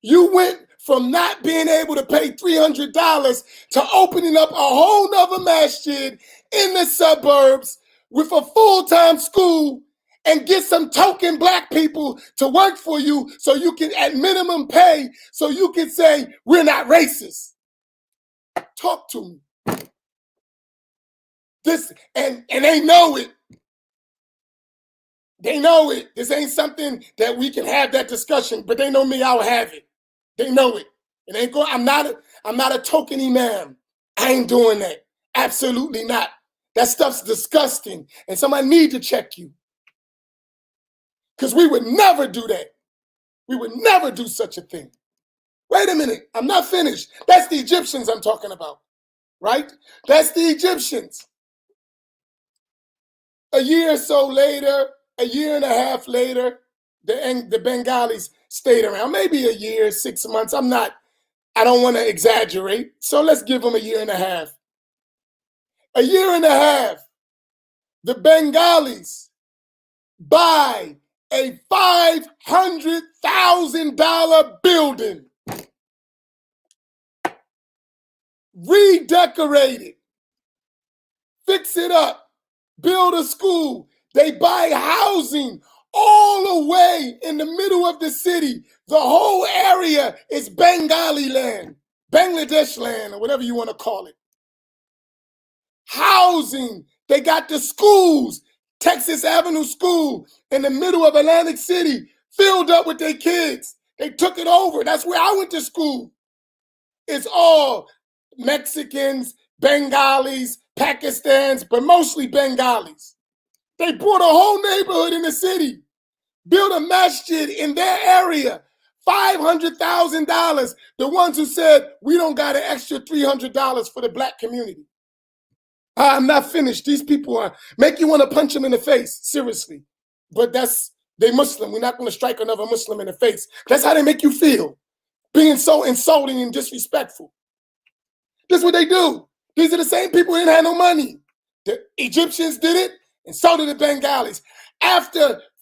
You went from not being able to pay $300 to opening up a whole nother masjid in the suburbs with a full-time school and get some token black people to work for you so you can, at minimum pay, so you can say, we're not racist. Talk to me. This, and they know it. They know it. This ain't something that we can have that discussion, but they know me, I'll have it. They know it. It ain't going, I'm not a token imam. I ain't doing that. Absolutely not. That stuff's disgusting. And somebody need to check you. Because we would never do that. We would never do such a thing. Wait a minute. I'm not finished. That's the Egyptians I'm talking about. Right? That's the Egyptians. A year or so later, a year and a half later, the Bengalis stayed around. Maybe a year, 6 months. I don't want to exaggerate. So let's give them a year and a half. A year and a half, the Bengalis buy a $500,000 building, redecorate it, fix it up, build a school. They buy housing all the way in the middle of the city. The whole area is Bengali land, Bangladesh land, or whatever you want to call it. Housing. They got the schools, Texas Avenue School in the middle of Atlantic City, filled up with their kids. They took it over. That's where I went to school. It's all Mexicans, Bengalis, Pakistans, but mostly Bengalis. They bought a whole neighborhood in the city, built a masjid in their area, $500,000. The ones who said, we don't got an extra $300 for the black community. I'm not finished. These people make you want to punch them in the face, seriously. But they Muslim. We're not going to strike another Muslim in the face. That's how they make you feel, being so insulting and disrespectful. This is what they do. These are the same people who didn't have no money. The Egyptians did it, and so did the Bengalis.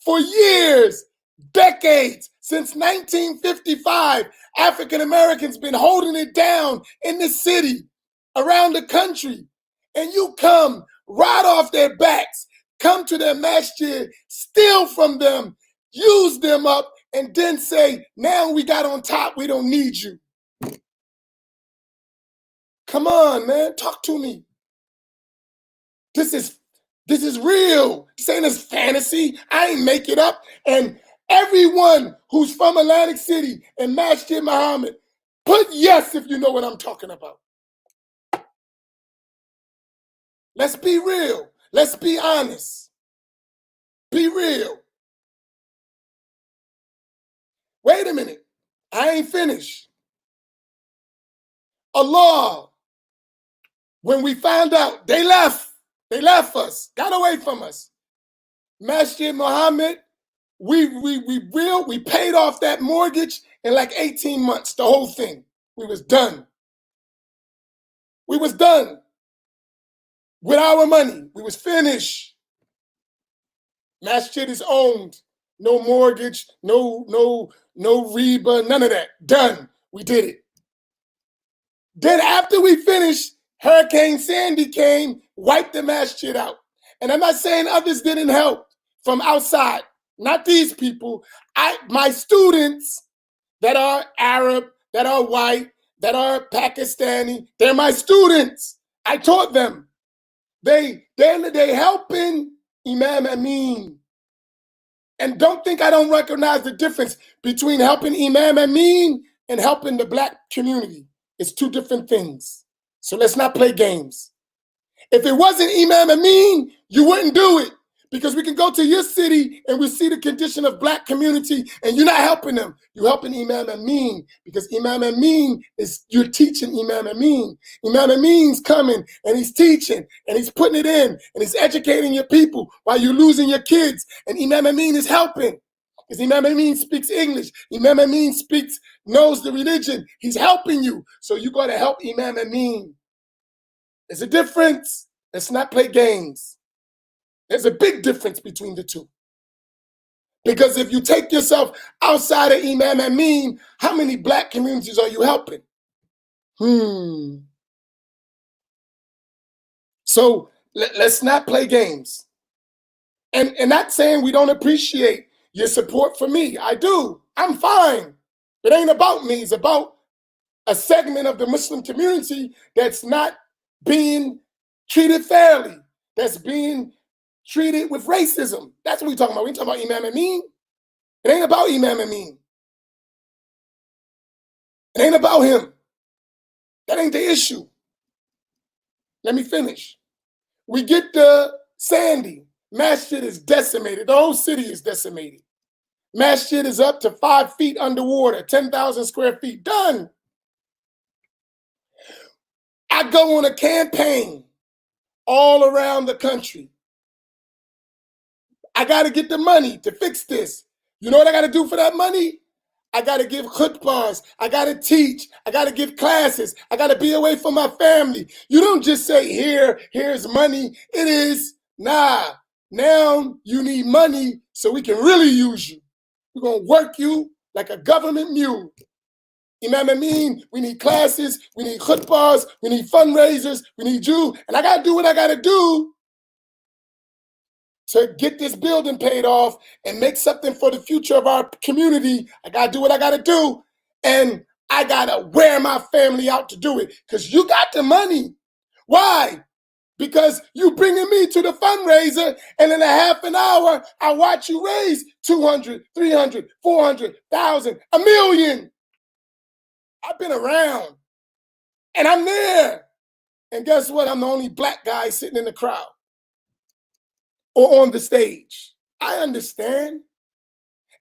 For years, decades, since 1955, African Americans been holding it down in the city, around the country. And you come right off their backs, come to their masjid, steal from them, use them up, and then say, now we got on top, we don't need you. Come on, man, talk to me. This is real. This ain't a fantasy. I ain't make it up. And everyone who's from Atlantic City and Masjid Muhammad, put yes if you know what I'm talking about. Let's be real. Let's be honest. Be real. Wait a minute. I ain't finished. Allah, when we found out, they left us, got away from us. Masjid Muhammad, we paid off that mortgage in like 18 months, the whole thing. We was done. We was done with our money. We was finished. Masjid is owned. No mortgage, no riba, none of that. Done. We did it. Then after we finished, Hurricane Sandy came, wiped the masjid out. And I'm not saying others didn't help from outside. Not these people. My students that are Arab, that are white, that are Pakistani, they're my students. I taught them. They helping Imam Amin. And don't think I don't recognize the difference between helping Imam Amin and helping the black community. It's two different things. So let's not play games. If it wasn't Imam Amin, you wouldn't do it. Because we can go to your city and we see the condition of black community and you're not helping them. You're helping Imam Amin because Imam Amin you're teaching Imam Amin. Imam Amin's coming and he's teaching and he's putting it in and he's educating your people while you're losing your kids. And Imam Amin is helping because Imam Amin speaks English. Imam Amin knows the religion. He's helping you. So you got to help Imam Amin. There's a difference. Let's not play games. There's a big difference between the two. Because if you take yourself outside of Imam Amin, how many black communities are you helping? So let's not play games. And not saying we don't appreciate your support for me. I do. I'm fine. It ain't about me. It's about a segment of the Muslim community that's not being treated fairly, that's being treated with racism. That's what we're talking about. We're talking about Imam Amin. It ain't about Imam Amin. It ain't about him. That ain't the issue. Let me finish. We get to Sandy. Masjid is decimated. The whole city is decimated. Masjid is up to 5 feet underwater, 10,000 square feet. Done. I go on a campaign all around the country. I got to get the money to fix this. You know what I got to do for that money? I got to give khutbahs. I got to teach. I got to give classes. I got to be away from my family. You don't just say, here's money. It is, nah, now you need money so we can really use you. We're going to work you like a government mule. Imam Amin, we need classes. We need khutbahs. We need fundraisers. We need you. And I got to do what I got to do to get this building paid off and make something for the future of our community. I got to do what I got to do. And I got to wear my family out to do it because you got the money. Why? Because you bringing me to the fundraiser and in a half an hour, I watch you raise 200, 300, 400,000, a million. I've been around and I'm there. And guess what? I'm the only black guy sitting in the crowd or on the stage. I understand.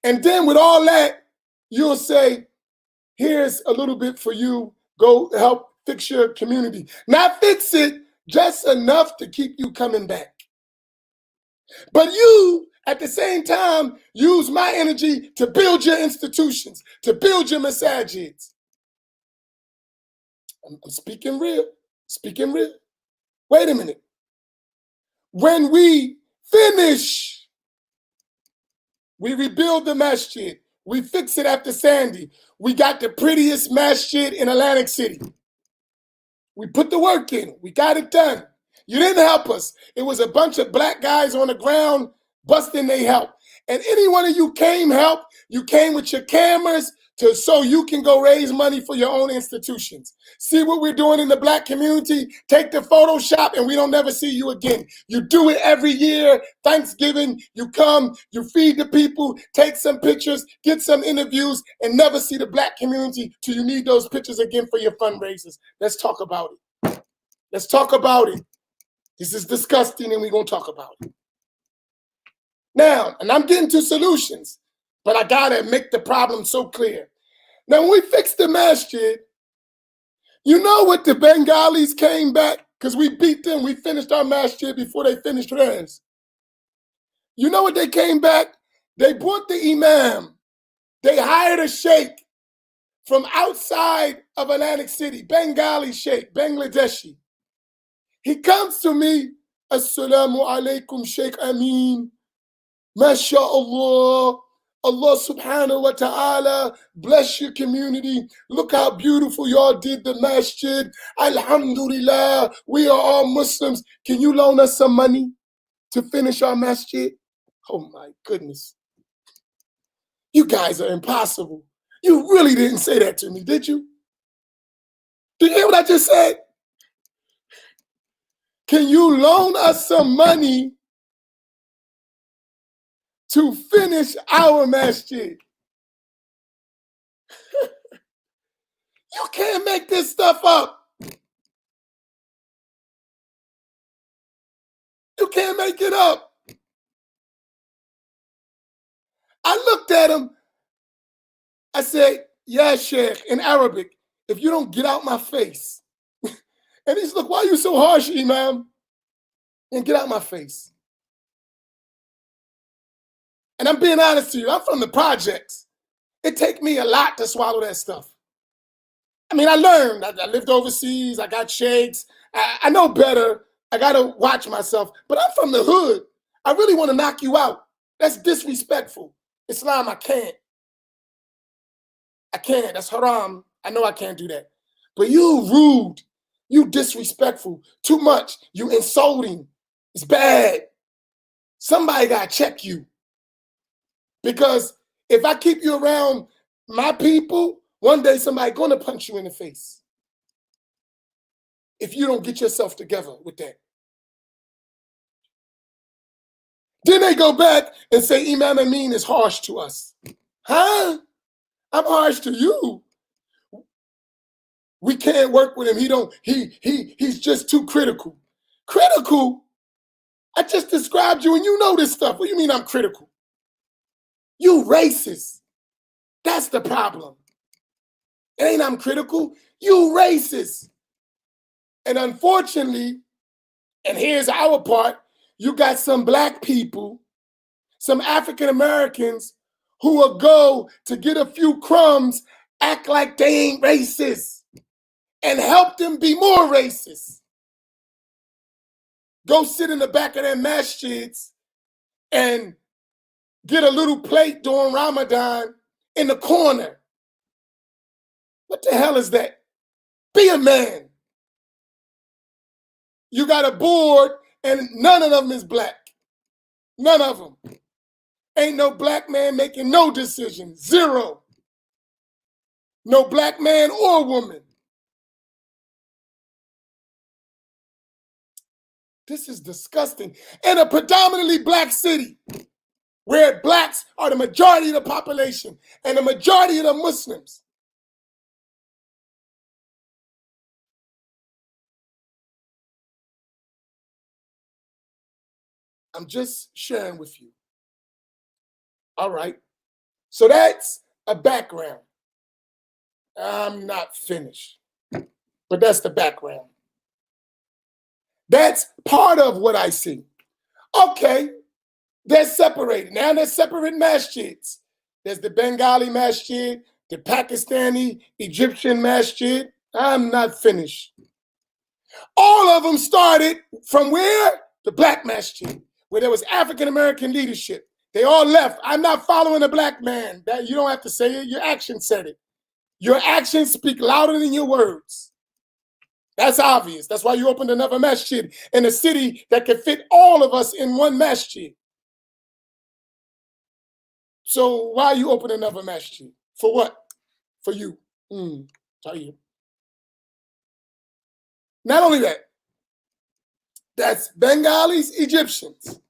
And then with all that, you'll say, here's a little bit for you. Go help fix your community. Not fix it, just enough to keep you coming back. But you, at the same time, use my energy to build your institutions, to build your masajids. I'm speaking real, speaking real. Wait a minute. When we finish, we rebuild the masjid. We fix it after Sandy. We got the prettiest masjid in Atlantic City. We put the work in. We got it done. You didn't help us. It was a bunch of black guys on the ground busting their help. And any one of you came help, you came with your cameras so you can go raise money for your own institutions. See what we're doing in the black community? Take the Photoshop and we don't never see you again. You do it every year. Thanksgiving, you come, you feed the people, take some pictures, get some interviews, and never see the black community till you need those pictures again for your fundraisers. Let's talk about it. Let's talk about it. This is disgusting and we're going to talk about it. Now, and I'm getting to solutions, but I got to make the problem so clear. Now, when we fixed the masjid, you know what the Bengalis came back? Because we beat them. We finished our masjid before they finished theirs. You know what they came back? They brought the imam. They hired a sheikh. from outside of Atlantic City, Bengali Sheikh, Bangladeshi. He comes to me, Assalamu alaikum, Sheikh Amin. MashaAllah. Allah subhanahu wa ta'ala bless your community. Look how beautiful y'all did the masjid. Alhamdulillah. We are all Muslims. Can you loan us some money to finish our masjid? Oh my goodness. You guys are impossible. You really didn't say that to me, did you? Did you hear what I just said? Can you loan us some money to finish our masjid? You can't make this stuff up. You can't make it up. I looked at him. I said, yeah, Sheikh, in Arabic, if you don't get out my face. And he's like, why are you so harsh, Imam? And get out my face. And I'm being honest to you, I'm from the projects. It take me a lot to swallow that stuff. I mean, I learned. I lived overseas. I got sheikhs. I know better. I got to watch myself. But I'm from the hood. I really want to knock you out. That's disrespectful. Islam, I can't. I can't. That's haram. I know I can't do that. But you rude. You disrespectful. Too much. You insulting. It's bad. Somebody got to check you. Because if I keep you around my people, one day somebody going to punch you in the face. If you don't get yourself together with that. Then they go back and say Imam Amin is harsh to us. Huh? I'm harsh to you. We can't work with him. He's just too critical. Critical? I just described you and you know this stuff. What do you mean I'm critical? You racist. That's the problem. It ain't I'm critical. You racist. And unfortunately, and here's our part, you got some black people, some African Americans who will go to get a few crumbs, act like they ain't racist, and help them be more racist. Go sit in the back of their masjids and get a little plate during Ramadan in the corner. What the hell is that? Be a man. You got a board and none of them is black. None of them. Ain't no black man making no decision. Zero. No black man or woman. This is disgusting. In a predominantly black city, where blacks are the majority of the population and the majority of the Muslims. I'm just sharing with you. All right. So that's a background. I'm not finished, but that's the background. That's part of what I see. Okay, they're separated. Now they're separate masjids. There's the Bengali masjid, the Pakistani, Egyptian masjid. I'm not finished. All of them started from where? The black masjid, where there was African-American leadership. They all left. I'm not following a black man. That you don't have to say it. Your actions said it. Your actions speak louder than your words. That's obvious. That's why you opened another masjid in a city that can fit all of us in one masjid. So why you open another masjid? For what? For you. Tell you. Not only that, that's Bengalis, Egyptians.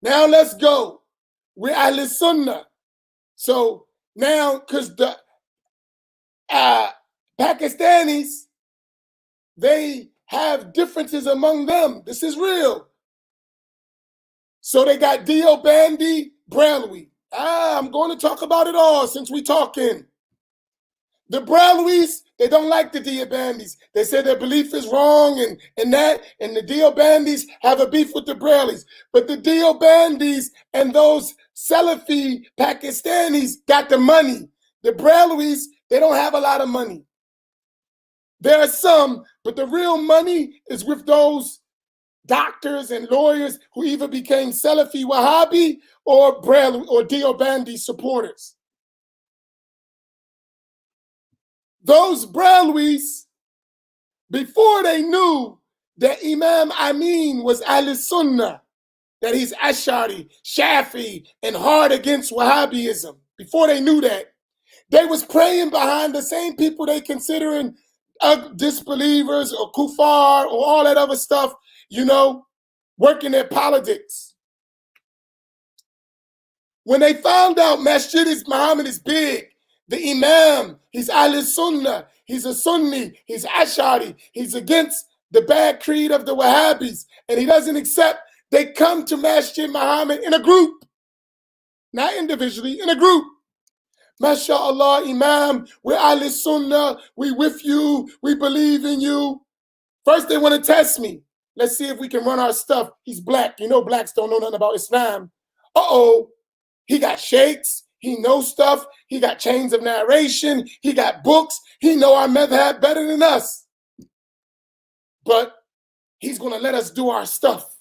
Now let's go. We're Ahl Sunnah. So now, because the Pakistanis, they have differences among them. This is real. So they got Deobandi, Bralwi. I'm going to talk about it all since we're talking. The Bralwis, they don't like the Deobandis. They say their belief is wrong and that, and the Deobandis have a beef with the Bralwis. But the Deobandis and those Salafi Pakistanis got the money. The Brahlois, they don't have a lot of money. There are some, but the real money is with those doctors and lawyers who either became Salafi Wahhabi or Brahlowi or Deobandi supporters. Those Brahlois, before they knew that Imam Amin was Ahl-Sunnah, that he's Ash'ari, Shafi, and hard against Wahhabism, before they knew that, they was praying behind the same people they considering disbelievers or kuffar or all that other stuff, you know, working their politics. When they found out Masjid Muhammad is big, the Imam, he's Ahl-Sunnah, he's a Sunni, he's Ash'ari, he's against the bad creed of the Wahhabis, and he doesn't accept, they come to Masjid Muhammad in a group, not individually, in a group. MashaAllah, Imam, we're Ahl-Sunnah, we with you, we believe in you. First, they want to test me. Let's see if we can run our stuff. He's black. You know blacks don't know nothing about Islam. Uh-oh, he got sheikhs. He knows stuff. He got chains of narration. He got books. He know our madhab better than us. But he's going to let us do our stuff.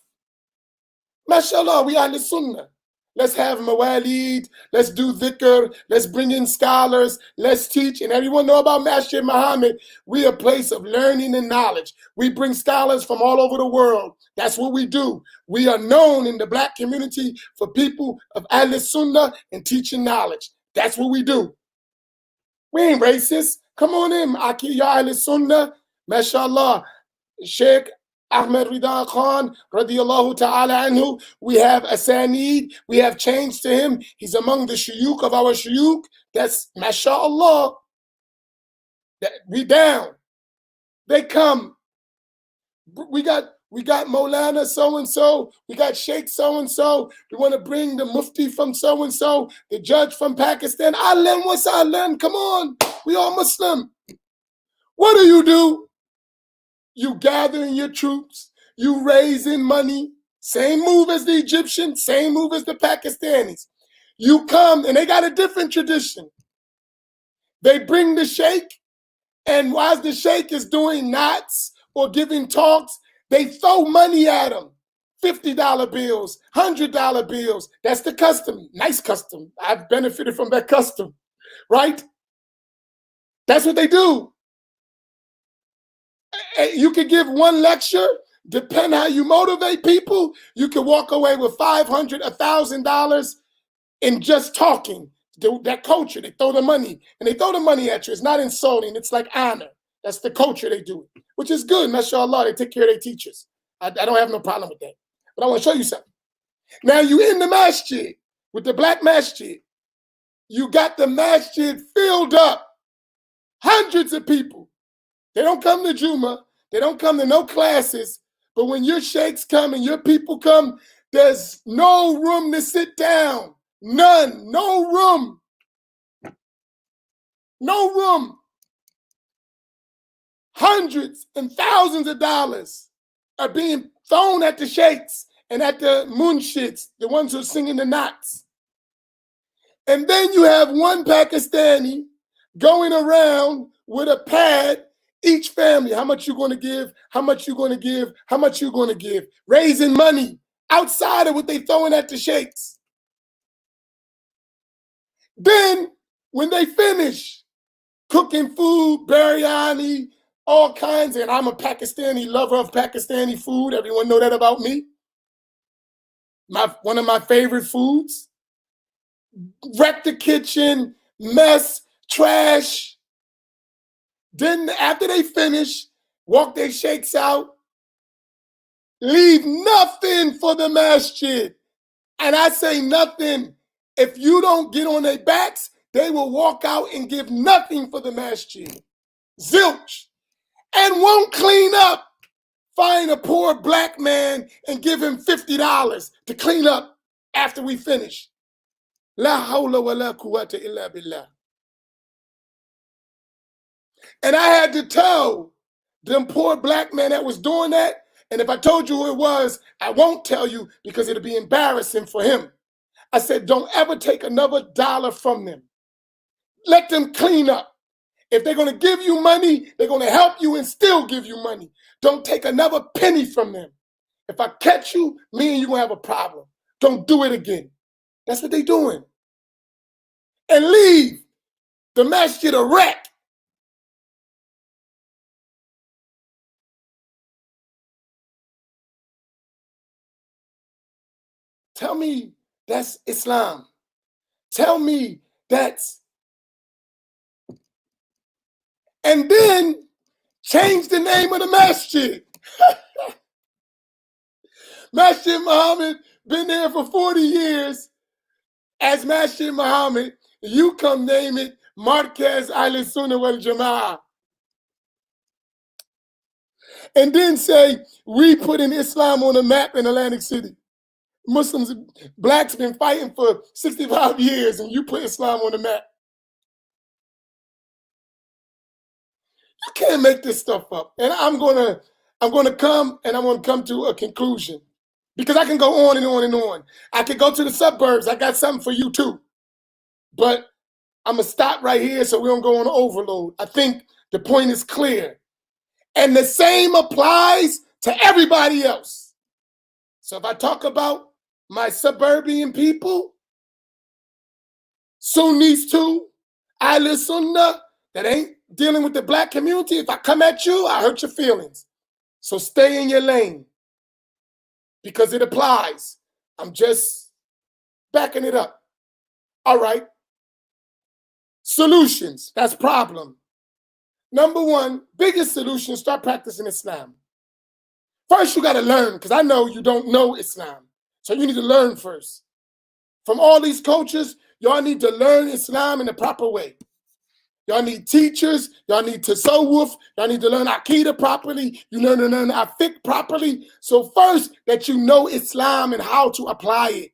MashaAllah, we Ahl-Sunnah. Let's have mawalid, let's do dhikr, let's bring in scholars, let's teach, and everyone know about Masjid Muhammad. We're a place of learning and knowledge. We bring scholars from all over the world. That's what we do. We are known in the black community for people of Ahl-Sunnah and teaching knowledge. That's what we do. We ain't racist. Come on in, Aki, ya Ahl-Sunnah, mashallah. Sheikh Ahmed Rida Khan, radiyallahu ta'ala anhu, we have asanid, we have changed to him. He's among the shuyukh of our shuyukh. That's mashallah. We down. They come. We got Maulana so-and-so. We got Sheikh so-and-so. We want to bring the mufti from so-and-so, the judge from Pakistan. Ahlan wa sahlan. Come on. We all Muslim. What do? You gathering your troops, you raising money, same move as the Egyptians, same move as the Pakistanis. You come, and they got a different tradition. They bring the sheikh, and while the sheikh is doing knots or giving talks, they throw money at him. $50 bills, $100 bills. That's the custom. Nice custom. I've benefited from that custom, right? That's what they do. You could give one lecture, depend how you motivate people, you could walk away with $500, $1,000 in just talking. That culture, they throw the money, and they throw the money at you. It's not insulting, it's like honor. That's the culture they do, which is good, mashallah, they take care of their teachers. I don't have no problem with that. But I want to show you something. Now you in the masjid, with the black masjid. You got the masjid filled up, hundreds of people. They don't come to Juma. They don't come to no classes. But when your sheikhs come and your people come, there's no room to sit down. None. No room. No room. Hundreds and thousands of dollars are being thrown at the sheikhs and at the munshids, the ones who are singing the knots. And then you have one Pakistani going around with a pad. Each family, how much you going to give, how much you going to give, how much you going to give, raising money outside of what they throwing at the sheikhs. Then, when they finish cooking food, biryani, all kinds, and I'm a Pakistani lover of Pakistani food. Everyone know that about me. One of my favorite foods. Wreck the kitchen, mess, trash. Then after they finish, walk their sheikhs out, leave nothing for the masjid. And I say nothing. If you don't get on their backs, they will walk out and give nothing for the masjid. Zilch. And won't clean up. Find a poor black man and give him $50 to clean up after we finish. La hawla wa la quwwata illa billah. And I had to tell them poor black men that was doing that, and if I told you who it was, I won't tell you because it'll be embarrassing for him. I said, don't ever take another dollar from them. Let them clean up. If they're going to give you money, they're going to help you and still give you money. Don't take another penny from them. If I catch you, me and you going to have a problem. Don't do it again. That's what they're doing. And leave the masjid a wreck. Tell me that's Islam. Tell me that's... And then change the name of the masjid. Masjid Muhammad been there for 40 years as Masjid Muhammad. You come name it Markaz Ahl Sunnah wal Jama'ah. And then say, we putting Islam on the map in Atlantic City. Muslims, blacks been fighting for 65 years and you put Islam on the map. You can't make this stuff up. And I'm gonna come to a conclusion. Because I can go on and on and on. I could go to the suburbs. I got something for you too. But I'm gonna stop right here so we don't go on overload. I think the point is clear. And the same applies to everybody else. So if I talk about my suburban people, Sunnis too, Ahl Sunnah, that ain't dealing with the black community, if I come at you, I hurt your feelings. So stay in your lane because it applies. I'm just backing it up. All right. Solutions, that's problem. Number one, biggest solution, start practicing Islam. First, you got to learn, because I know you don't know Islam. So you need to learn first. From all these coaches, y'all need to learn Islam in the proper way. Y'all need teachers, y'all need tasawwuf, y'all need to learn Aqidah properly, you learn to learn fiqh properly. So first, that you know Islam and how to apply it.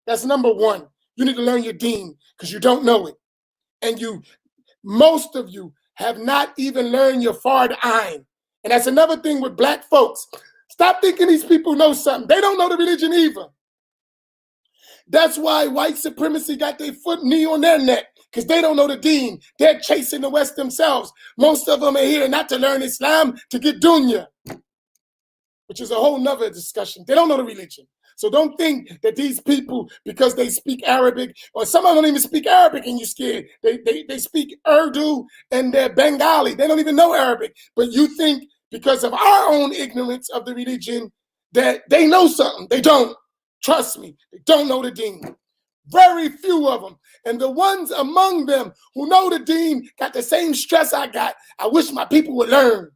That's number one. You need to learn your deen, because you don't know it. And most of you have not even learned your Fard Ain. And that's another thing with black folks. Stop thinking these people know something. They don't know the religion either. That's why white supremacy got their knee on their neck, because they don't know the deen. They're chasing the West themselves. Most of them are here not to learn Islam, to get dunya, which is a whole nother discussion. They don't know the religion. So don't think that these people, because they speak Arabic, or some of them don't even speak Arabic and you're scared. They speak Urdu and they're Bengali. They don't even know Arabic. But you think because of our own ignorance of the religion that they know something. They don't. Trust me, they don't know the deen. Very few of them. And the ones among them who know the deen got the same stress I got. I wish my people would learn.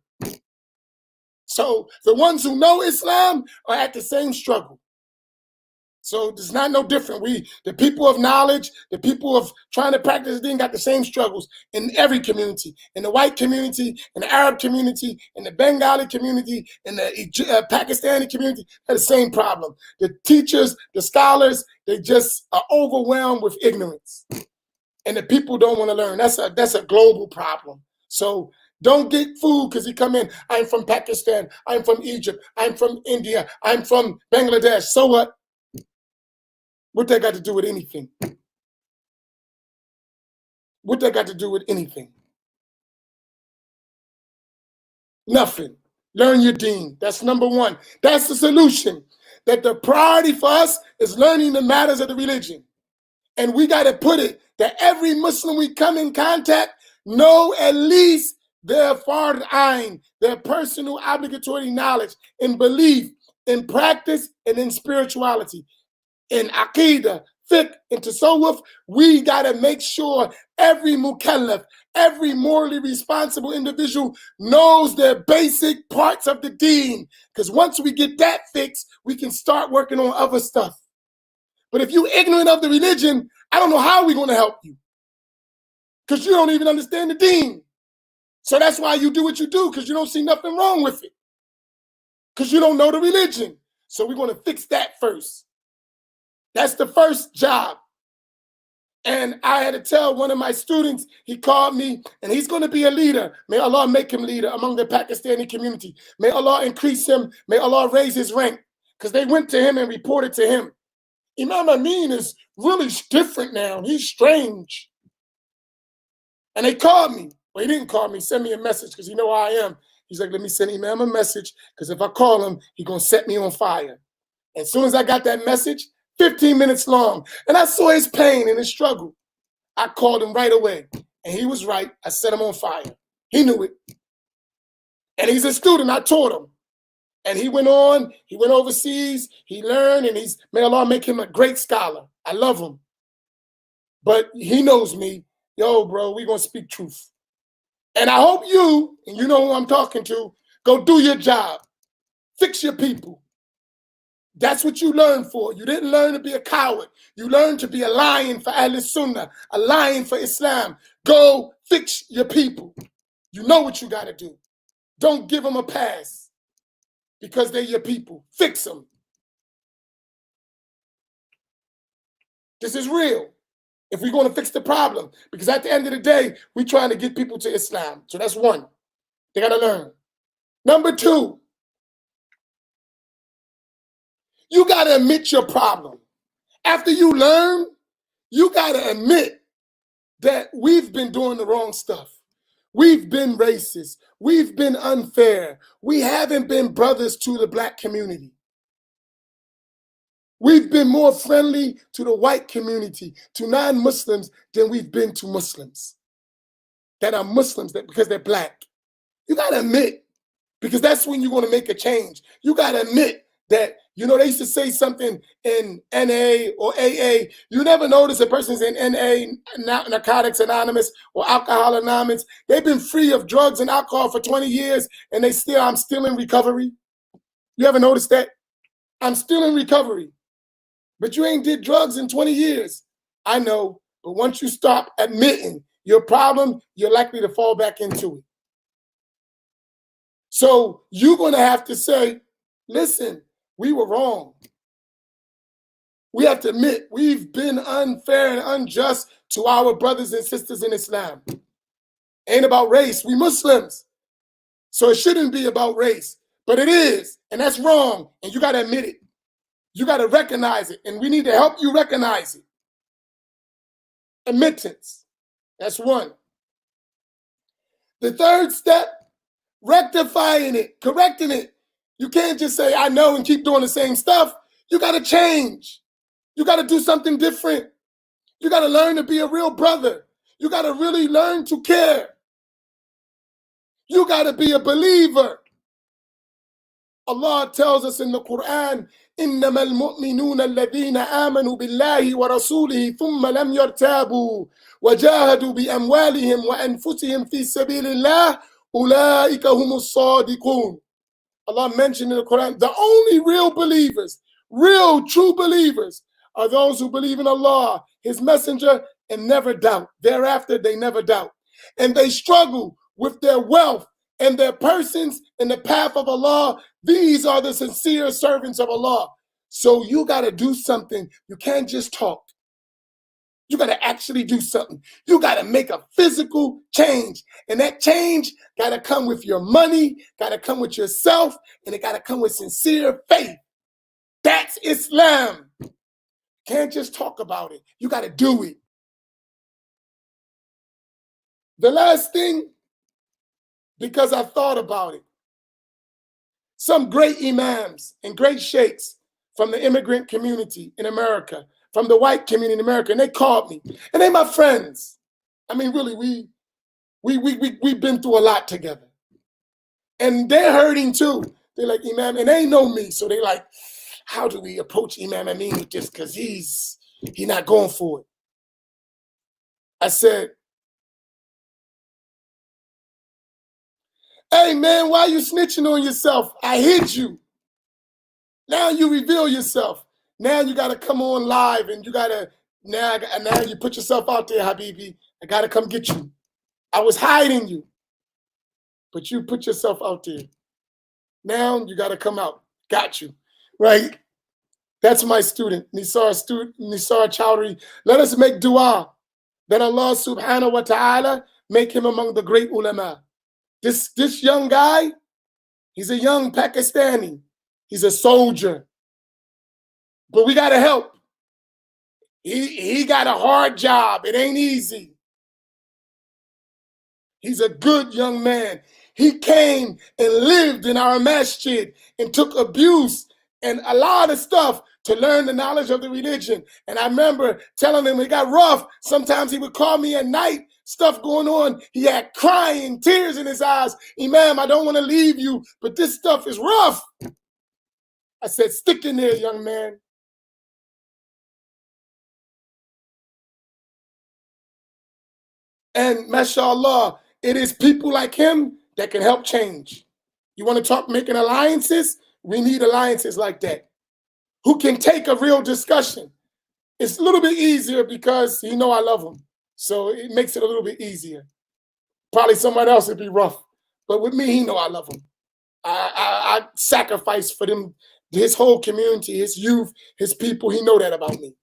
So the ones who know Islam are at the same struggle. So it's not no different. The people of knowledge, the people of trying to practice deen got the same struggles in every community. In the white community, in the Arab community, in the Bengali community, in the Pakistani community, have the same problem. The teachers, the scholars, they just are overwhelmed with ignorance. And the people don't want to learn. That's a global problem. So don't get fooled because you come in, I'm from Pakistan, I'm from Egypt, I'm from India, I'm from Bangladesh. So what? What that got to do with anything? What that got to do with anything? Nothing. Learn your deen. That's number one. That's the solution. That the priority for us is learning the matters of the religion. And we got to put it that every Muslim we come in contact know at least their Fard Ain, their personal obligatory knowledge in belief, in practice, and in spirituality. In Aqidah, fiqh, and tasawwuf, we got to make sure every mukallaf, every morally responsible individual knows their basic parts of the deen. Because once we get that fixed, we can start working on other stuff. But if you're ignorant of the religion, I don't know how we're going to help you. Because you don't even understand the deen. So that's why you do what you do, because you don't see nothing wrong with it. Because you don't know the religion. So we're going to fix that first. That's the first job. And I had to tell one of my students, he called me, and he's going to be a leader. May Allah make him leader among the Pakistani community. May Allah increase him. May Allah raise his rank. Because they went to him and reported to him. Imam Amin is really different now. He's strange. And they called me. Well, he didn't call me, send me a message because he know how I am. He's like, let me send Imam a message because if I call him, he going to set me on fire. As soon as I got that message, 15 minutes long, and I saw his pain and his struggle, I called him right away. And he was right. I set him on fire. He knew it. And he's a student. I taught him. And he went on. He went overseas. He learned. And may Allah make him a great scholar. I love him. But he knows me. Yo, bro, we going to speak truth. And I hope you, and you know who I'm talking to, go do your job. Fix your people. That's what you learned for. You didn't learn to be a coward. You learned to be a lion for Ahl Sunnah, a lion for Islam. Go fix your people. You know what you got to do. Don't give them a pass because they're your people. Fix them. This is real. If we're going to fix the problem, because at the end of the day, we're trying to get people to Islam. So that's one. They got to learn. Number two, you got to admit your problem. After you learn, you got to admit that we've been doing the wrong stuff. We've been racist. We've been unfair. We haven't been brothers to the black community. We've been more friendly to the white community, to non-Muslims, than we've been to Muslims that are Muslims because they're black. You got to admit, because that's when you're going to make a change. You got to admit that, you know, they used to say something in NA or AA. You never notice a person's in NA, Narcotics Anonymous or Alcohol Anonymous. They've been free of drugs and alcohol for 20 years and I'm still in recovery. You ever notice that? I'm still in recovery. But you ain't did drugs in 20 years. I know, but once you stop admitting your problem, you're likely to fall back into it. So you're going to have to say, listen, we were wrong. We have to admit we've been unfair and unjust to our brothers and sisters in Islam. Ain't about race. We Muslims. So it shouldn't be about race. But it is. And that's wrong. And you got to admit it. You got to recognize it. And we need to help you recognize it. Admittance. That's one. The third step, rectifying it, correcting it. You can't just say, I know, and keep doing the same stuff. You got to change. You got to do something different. You got to learn to be a real brother. You got to really learn to care. You got to be a believer. Allah tells us in the Quran, إِنَّمَا الْمُؤْمِنُونَ الَّذِينَ آمَنُوا بِاللَّهِ وَرَسُولِهِ ثُمَّ لَمْ يَرْتَابُوا وَجَاهَدُوا بِأَمْوَالِهِمْ وَأَنفُسِهِمْ فِي سَبِيلِ اللَّهِ أُولَٰئِكَ هُمُ الصَّادِقُونَ. Allah mentioned in the Quran, the only real believers, real true believers, are those who believe in Allah, His Messenger, and never doubt. Thereafter, they never doubt. And they struggle with their wealth and their persons in the path of Allah. These are the sincere servants of Allah. So you got to do something. You can't just talk. You got to actually do something. You got to make a physical change. And that change got to come with your money, got to come with yourself, and it got to come with sincere faith. That's Islam. Can't just talk about it. You got to do it. The last thing, because I thought about it, some great imams and great sheikhs from the immigrant community in America, from the white community in America, and they called me, and they my friends. I mean, really, we've been through a lot together, and they're hurting too. They're like, Imam, and they know me, so they like, how do we approach Imam Amin with this? Because he's not going for it. I said, hey man, why are you snitching on yourself? I hid you. Now you reveal yourself. Now you got to come on live, and you got to now you put yourself out there, Habibi. I got to come get you. I was hiding you, but you put yourself out there. Now you got to come out. Got you, right? That's my student, Nisar Chowdhury. Let us make dua that Allah subhanahu wa ta'ala make him among the great ulama. This young guy, he's a young Pakistani. He's a soldier. But we got to help. He got a hard job. It ain't easy. He's a good young man. He came and lived in our masjid and took abuse and a lot of stuff to learn the knowledge of the religion. And I remember telling him it got rough. Sometimes he would call me at night, stuff going on. He had crying, tears in his eyes. Imam, I don't want to leave you, but this stuff is rough. I said, stick in there, young man. And mashallah, it is people like him that can help change. You want to talk making alliances? We need alliances like that, who can take a real discussion. It's a little bit easier because he know I love him. So it makes it a little bit easier. Probably someone else would be rough. But with me, he know I love him. I sacrifice for them, his whole community, his youth, his people. He know that about me.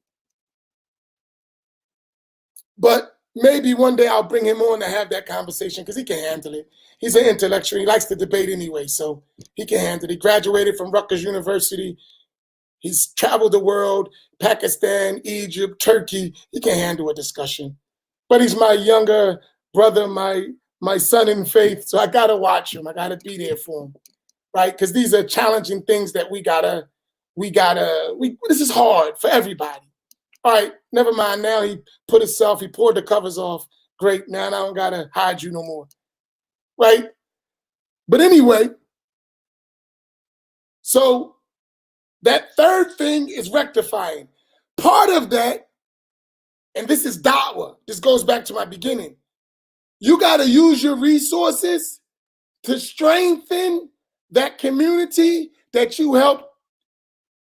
But maybe one day I'll bring him on to have that conversation because he can handle it. He's an intellectual. He likes to debate anyway, so he can handle it. He graduated from Rutgers University. He's traveled the world, Pakistan, Egypt, Turkey. He can handle a discussion. But he's my younger brother, my son in faith, so I got to watch him. I got to be there for him, right? Because these are challenging things that this is hard for everybody. All right, never mind. Now he poured the covers off. Great, now I don't got to hide you no more, right? But anyway, so that third thing is rectifying. Part of that, and this is da'wah. This goes back to my beginning. You got to use your resources to strengthen that community that you helped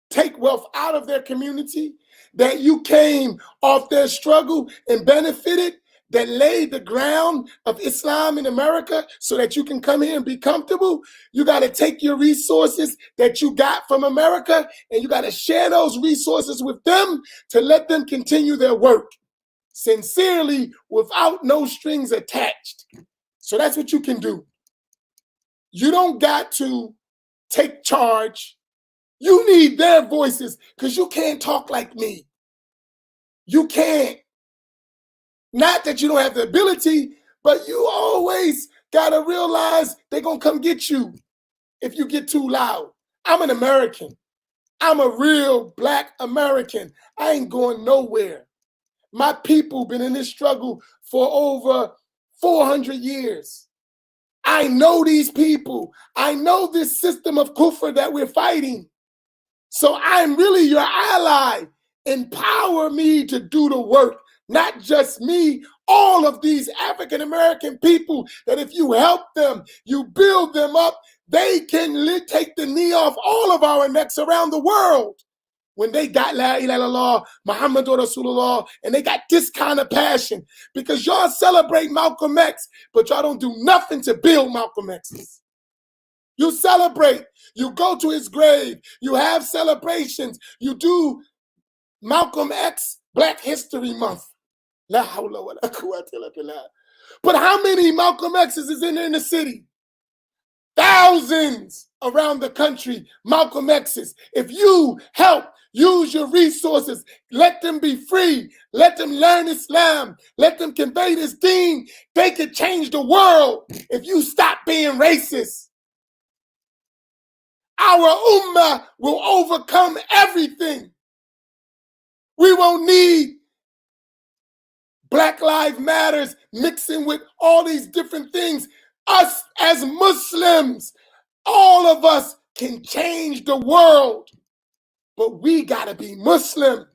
take wealth out of their community, that you came off their struggle and benefited, that laid the ground of Islam in America so that you can come here and be comfortable. You got to take your resources that you got from America and you got to share those resources with them to let them continue their work sincerely without no strings attached. So that's what you can do. You don't got to take charge. You need their voices because you can't talk like me. You can't. Not that you don't have the ability, but you always got to realize they're going to come get you if you get too loud. I'm an American. I'm a real Black American. I ain't going nowhere. My people been in this struggle for over 400 years. I know these people. I know this system of kufr that we're fighting. So I'm really your ally. Empower me to do the work. Not just me, all of these African American people that if you help them, you build them up, they can take the knee off all of our necks around the world. When they got La ilaha illallah, Muhammadur Rasulullah, and they got this kind of passion, because y'all celebrate Malcolm X, but y'all don't do nothing to build Malcolm X's. You celebrate, you go to his grave, you have celebrations, you do Malcolm X Black History Month. La hawla wa la quwwata illa billah. But how many Malcolm X's is in the city? Thousands around the country, Malcolm X's. If you help, use your resources, let them be free, let them learn Islam, let them convey this deen, they could change the world if you stop being racist. Our ummah will overcome everything. We won't need Black Lives Matters mixing with all these different things. Us as Muslims, all of us can change the world, but we gotta be Muslim.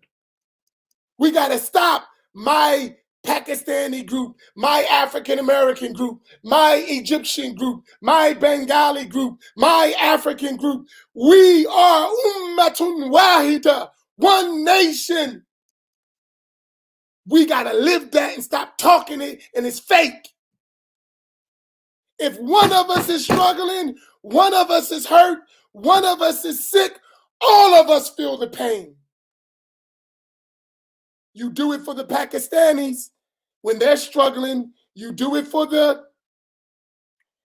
We gotta stop my Pakistani group, my African American group, my Egyptian group, my Bengali group, my African group. We are ummatun wahida, one nation. We gotta live that and stop talking it, and it's fake. If one of us is struggling, one of us is hurt, one of us is sick, all of us feel the pain. You do it for the Pakistanis when they're struggling. You do it for the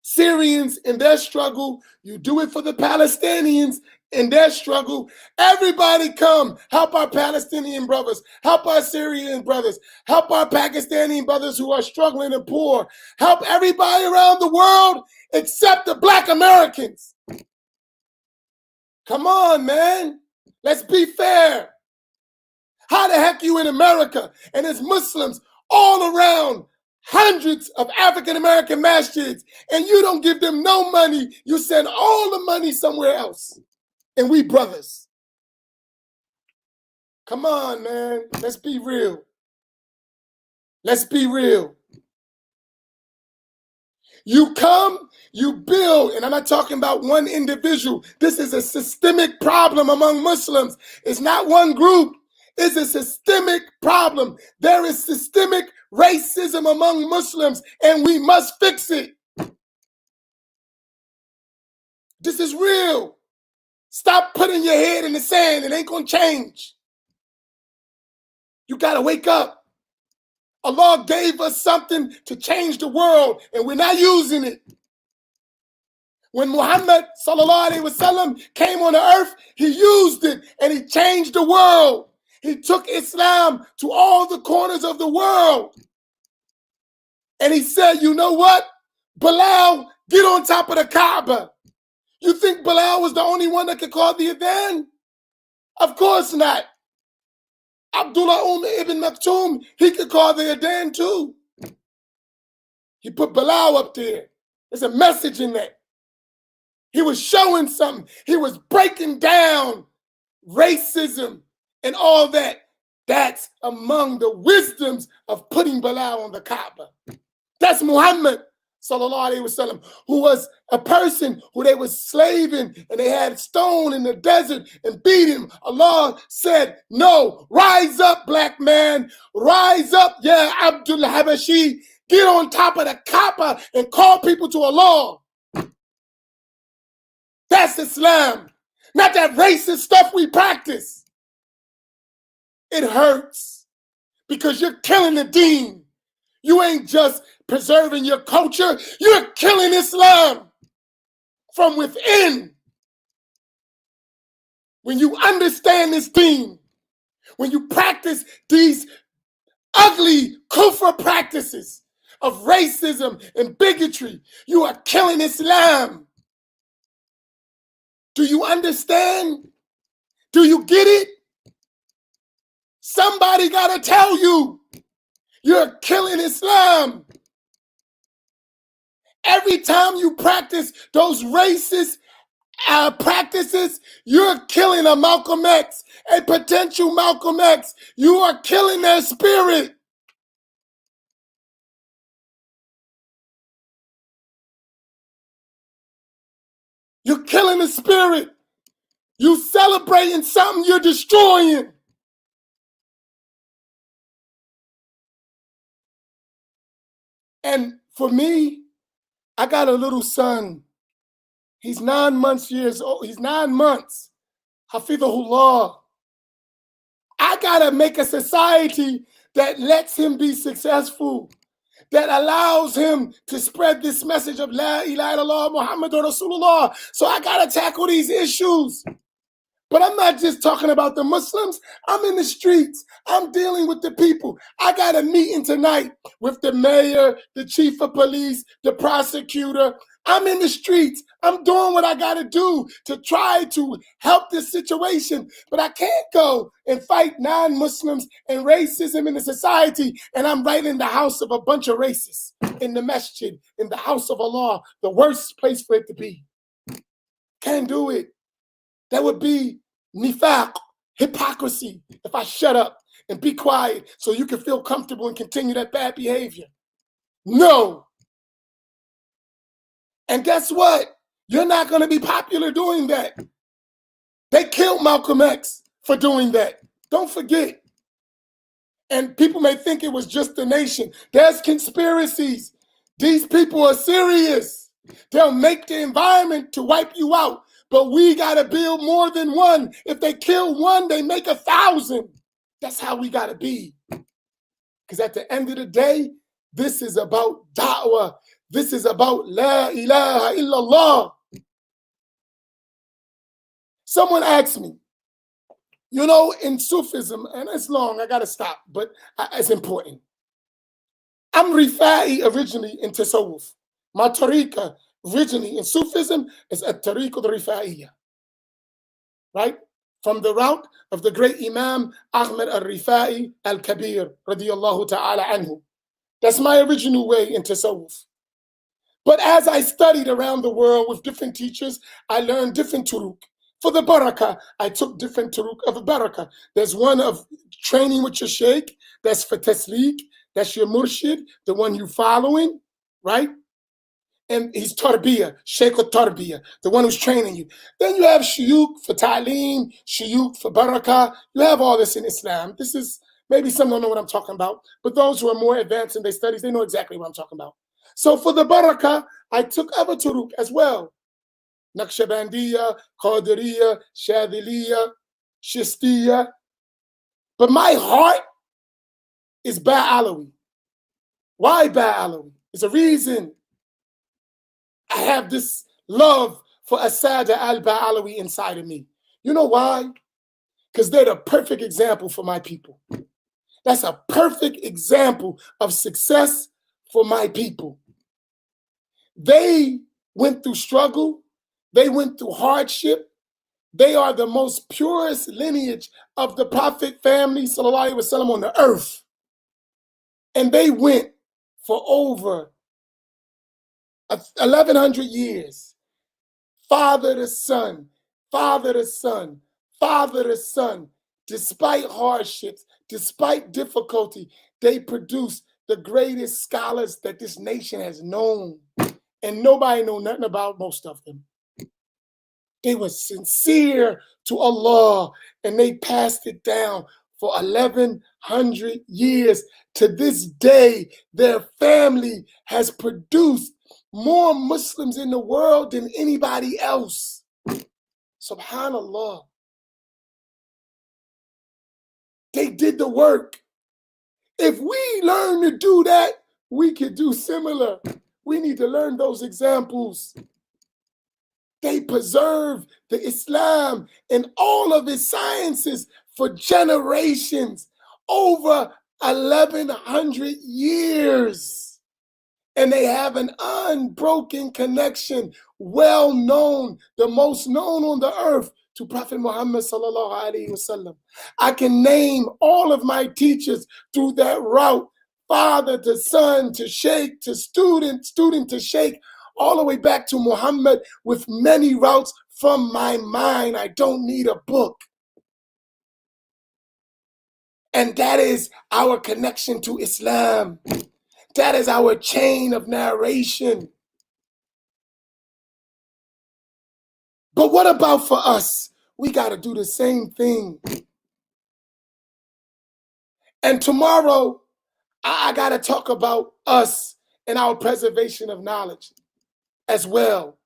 Syrians in their struggle. You do it for the Palestinians in their struggle. Everybody come, help our Palestinian brothers, help our Syrian brothers, help our Pakistani brothers who are struggling and poor, help everybody around the world except the Black Americans. Come on, man. Let's be fair. How the heck you in America and there's Muslims all around, hundreds of African-American masjids, and you don't give them no money. You send all the money somewhere else. And we brothers. Come on, man. Let's be real. Let's be real. You come, you build, and I'm not talking about one individual. This is a systemic problem among Muslims. It's not one group. It's a systemic problem. There is systemic racism among Muslims, and we must fix it. This is real. Stop putting your head in the sand. It ain't going to change. You got to wake up. Allah gave us something to change the world, and we're not using it. When Muhammad sallallahu alaihi wasallam came on the earth, he used it and he changed the world. He took Islam to all the corners of the world. And he said, you know what? Bilal, get on top of the Kaaba. You think Bilal was the only one that could call the adhan? Of course not. Abdullah ibn Maktoum, he could call the adhan too. He put Bilal up there. There's a message in that. He was showing something. He was breaking down racism and all that. That's among the wisdoms of putting Bilal on the Kaaba. That's Muhammad sallallahu alaihi wasallam, who was a person who they was slaving and they had stone in the desert and beat him. Allah said, no, rise up, black man, rise up, yeah, Abdul Habashi, get on top of the Kaaba and call people to Allah. That's Islam, not that racist stuff we practice. It hurts because you're killing the deen. You ain't just preserving your culture, you're killing Islam from within. When you understand this deen, when you practice these ugly kufr practices of racism and bigotry, you are killing Islam. Do you understand? Do you get it? Somebody got to tell you, you're killing Islam. Every time you practice those racist practices, you're killing a Malcolm X, a potential Malcolm X. You are killing their spirit. You're killing the spirit. You celebrating something you're destroying. And for me, I got a little son. He's 9 months years old. He's 9 months. Hafidhahullah. I gotta make a society that lets him be successful, that allows him to spread this message of La ilaha illallah Muhammadur Rasulullah. So I gotta tackle these issues. But I'm not just talking about the Muslims. I'm in the streets. I'm dealing with the people. I got a meeting tonight with the mayor, the chief of police, the prosecutor. I'm in the streets. I'm doing what I got to do to try to help this situation. But I can't go and fight non-Muslims and racism in the society, and I'm right in the house of a bunch of racists, in the masjid, in the house of Allah, the worst place for it to be. Can't do it. That would be nifaq, hypocrisy, if I shut up and be quiet so you can feel comfortable and continue that bad behavior. No. And guess what? You're not going to be popular doing that. They killed Malcolm X for doing that. Don't forget. And people may think it was just the nation. There's conspiracies. These people are serious. They'll make the environment to wipe you out. But we got to build more than one. If they kill one, they make 1,000. That's how we got to be. Because at the end of the day, this is about da'wah. This is about La ilaha illallah. Someone asked me, you know, in Sufism, and it's long, I gotta stop, but it's important. I'm Rifa'i originally in Tasawwuf. My tariqah originally in Sufism is a tariqah al-Rifa'iyya, right? From the route of the great Imam Ahmed al-Rifa'i al-Kabir, radiyallahu ta'ala anhu. That's my original way in Tasawwuf. But as I studied around the world with different teachers, I learned different turuq. For the barakah, I took different turuq of barakah. There's one of training with your sheikh, that's for tasleek, that's your murshid, the one you following, right? And he's tarbiyah, sheikh or tarbiyah, the one who's training you. Then you have shuyuk for ta'aleem, shuyuk for barakah. You have all this in Islam. This is, maybe some don't know what I'm talking about, but those who are more advanced in their studies, they know exactly what I'm talking about. So for the barakah, I took other turuq as well. Naqshbandiya, Qadiriya, Shadiliya, Shistiya. But my heart is Ba'alawi. Why Ba'alawi? There's a reason I have this love for Asada al-Ba'alawi inside of me. You know why? Because they're the perfect example for my people. That's a perfect example of success for my people. They went through struggle. They went through hardship. They are the most purest lineage of the Prophet family, sallallahu alaihi wasallam, on the earth. And they went for over 1,100 years, father to son, father to son, father to son. Despite hardships, despite difficulty, they produced the greatest scholars that this nation has known. And nobody knew nothing about most of them. They were sincere to Allah, and they passed it down for 1,100 years. To this day, their family has produced more Muslims in the world than anybody else. Subhanallah. They did the work. If we learn to do that, we could do similar. We need to learn those examples. They preserved the Islam and all of its sciences for generations, over 1,100 years. And they have an unbroken connection, well known, the most known on the earth, to Prophet Muhammad sallallahu alaihi wasallam. I can name all of my teachers through that route, father to son to sheikh to student, student to sheikh, all the way back to Muhammad, with many routes from my mind. I don't need a book. And that is our connection to Islam. That is our chain of narration. But what about for us? We got to do the same thing. And tomorrow, I got to talk about us and our preservation of knowledge as well.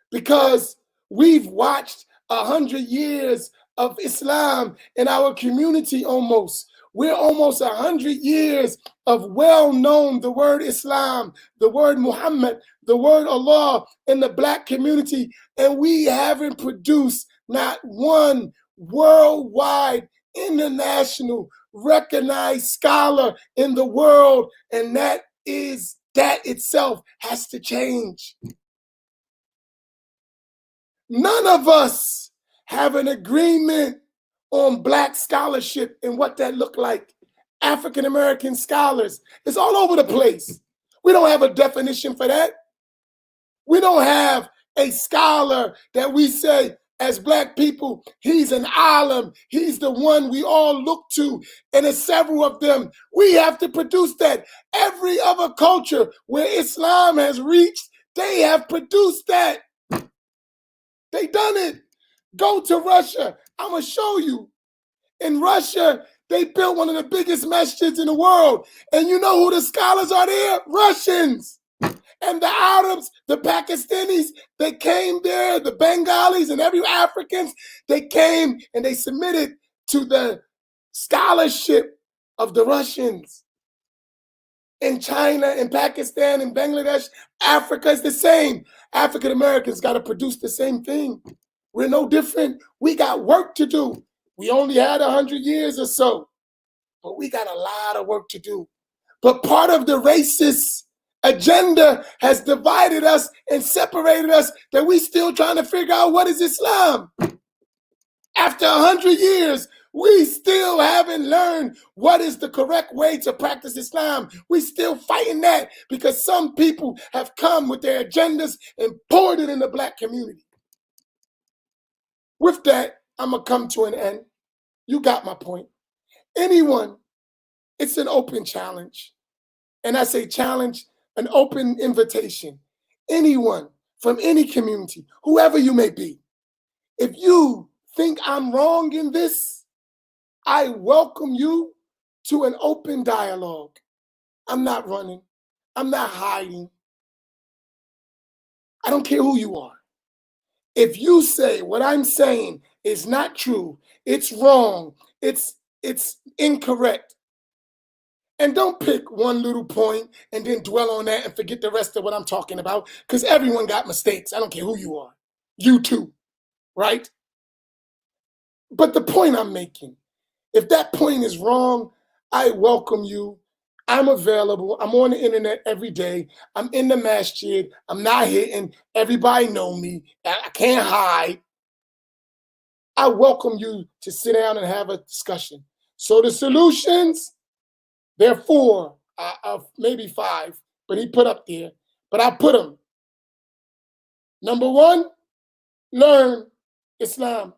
Because we've watched 100 years of Islam in our community almost. We're almost 100 years of well-known the word Islam, the word Muhammad, the word Allah in the Black community, and we haven't produced not one worldwide, international, recognized scholar in the world, and that itself has to change. None of us have an agreement on Black scholarship and what that looked like. African American scholars, it's all over the place. We don't have a definition for that. We don't have a scholar that we say, as Black people, he's an alim, he's the one we all look to, and there's several of them. We have to produce that. Every other culture where Islam has reached, they have produced that. They done it. Go to Russia. I'm going to show you. In Russia, they built one of the biggest masjids in the world. And you know who the scholars are there? Russians. And the Arabs, the Pakistanis, they came there, the Bengalis and every Africans, they came and they submitted to the scholarship of the Russians. In China, in Pakistan, in Bangladesh, Africa is the same. African Americans got to produce the same thing. We're no different. We got work to do. We only had 100 years or so, but we got a lot of work to do. But part of the racist agenda has divided us and separated us, that we still trying to figure out what is Islam. After 100 years, we still haven't learned what is the correct way to practice Islam. We still fighting that because some people have come with their agendas and poured it in the black community. With that, I'm going to come to an end. You got my point. Anyone, it's an open challenge. And I say challenge, an open invitation. Anyone from any community, whoever you may be, if you think I'm wrong in this, I welcome you to an open dialogue. I'm not running. I'm not hiding. I don't care who you are. If you say what I'm saying is not true, it's wrong, it's incorrect, and don't pick one little point and then dwell on that and forget the rest of what I'm talking about, because everyone got mistakes. I don't care who you are. You too, right? But the point I'm making, if that point is wrong, I welcome you. I'm available. I'm on the internet every day. I'm in the masjid. I'm not hitting. Everybody know me. I can't hide. I welcome you to sit down and have a discussion. So the solutions, there are 4, maybe 5, but he put up there. But I put them. Number 1, learn Islam.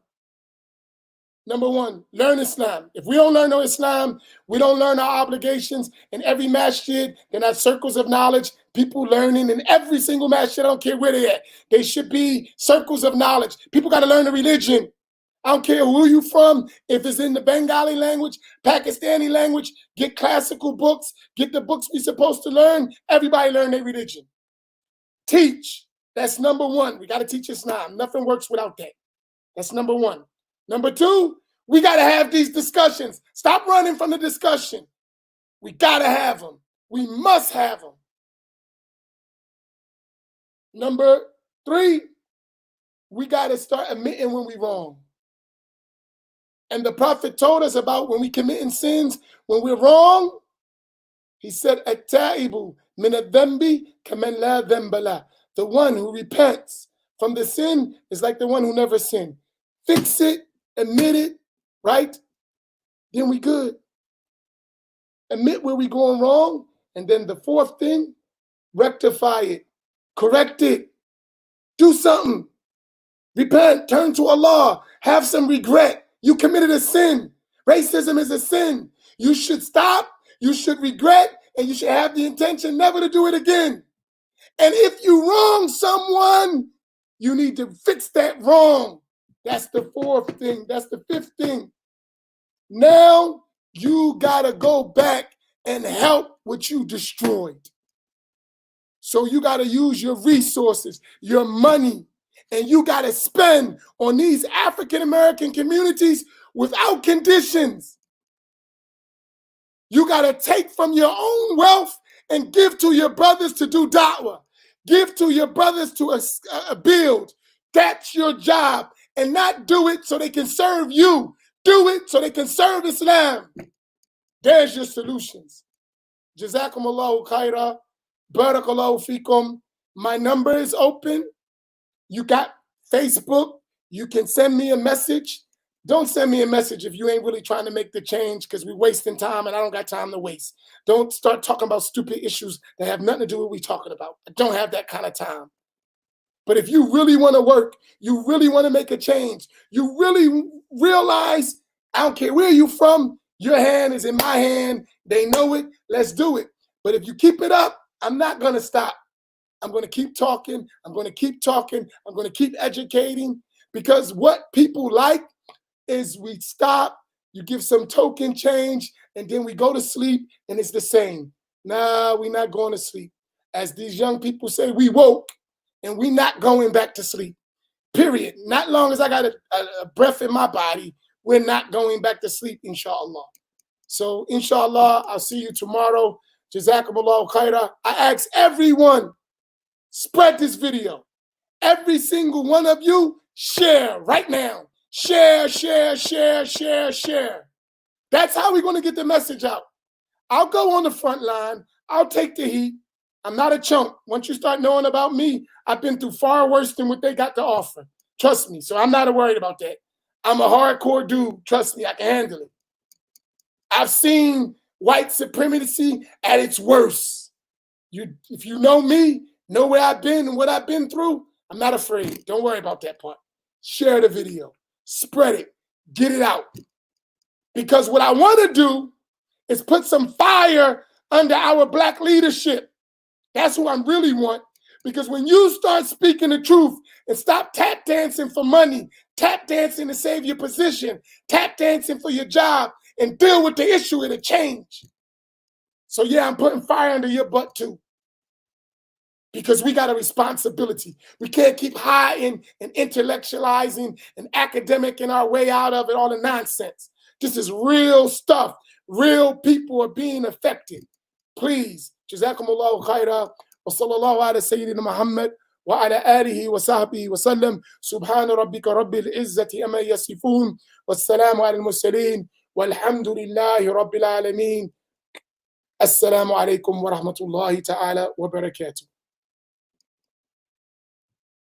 Number 1, learn Islam. If we don't learn no Islam, we don't learn our obligations. In every masjid, they're not circles of knowledge. People learning in every single masjid, I don't care where they're at. They should be circles of knowledge. People got to learn the religion. I don't care who you from. If it's in the Bengali language, Pakistani language, get classical books, get the books we're supposed to learn. Everybody learn their religion. Teach. That's number 1. We got to teach Islam. Nothing works without that. That's number 1. Number 2, we got to have these discussions. Stop running from the discussion. We got to have them. We must have them. Number 3, we got to start admitting when we're wrong. And the Prophet told us about when we committing sins, when we're wrong, he said, "At-taibu min ad-dhanbi kaman la dhanba lah." The one who repents from the sin is like the one who never sinned. Fix it, admit it, right? Then we good. Admit where we going wrong. And then the 4th thing, rectify it, correct it, do something. Repent, turn to Allah, have some regret. You committed a sin. Racism is a sin. You should stop, you should regret, and you should have the intention never to do it again. And if you wrong someone, you need to fix that wrong. That's the 4th thing. That's the 5th thing. Now you gotta go back and help what you destroyed. So you gotta use your resources, your money, and you got to spend on these African-American communities without conditions. You got to take from your own wealth and give to your brothers to do da'wah. Give to your brothers to build. That's your job. And not do it so they can serve you. Do it so they can serve Islam. There's your solutions. Jazakumullahu khaira. Barakallahu fikum. My number is open. You got Facebook. You can send me a message. Don't send me a message if you ain't really trying to make the change, because we're wasting time and I don't got time to waste. Don't start talking about stupid issues that have nothing to do with what we're talking about. I don't have that kind of time. But if you really want to work, you really want to make a change, you really realize, I don't care where you from, your hand is in my hand. They know it. Let's do it. But if you keep it up, I'm not going to stop. I'm going to keep talking. I'm going to keep talking. I'm going to keep educating, because what people like is we stop, you give some token change, and then we go to sleep and it's the same. Nah, we're not going to sleep. As these young people say, we woke and we're not going back to sleep. Period. Not long as I got a breath in my body, we're not going back to sleep, inshallah. So, inshallah, I'll see you tomorrow. Jazakumullahu khaira. I ask everyone, spread this video. Every single one of you, Share right now. Share, share, share, share, share. That's how we're going to get the message out. I'll go on the front line. I'll take the heat. I'm not a chump. Once you start knowing about me, I've been through far worse than what they got to offer. Trust me. So I'm not worried about that. I'm a hardcore dude. Trust me, I can handle it. I've seen white supremacy at its worst. If you know me, know where I've been and what I've been through, I'm not afraid. Don't worry about that part. Share the video. Spread it. Get it out. Because what I want to do is put some fire under our black leadership. That's who I really want. Because when you start speaking the truth and stop tap dancing for money, tap dancing to save your position, tap dancing for your job, and deal with the issue, it'll change. So yeah, I'm putting fire under your butt too. Because we got a responsibility. We can't keep hiding and intellectualizing and academicing our way out of it, all the nonsense. This is real stuff. Real people are being affected. Please, jazakumullahu khaira, wa sallallahu ala sayyidina Muhammad, wa ala alihi wa sahbihi wa sallam, subhana rabbika rabbil izzati amma yasifun, wassalamu ala al-mursaleen, walhamdulillahi rabbil alameen. Assalamu alaikum wa rahmatullahi ta'ala wa barakatuh.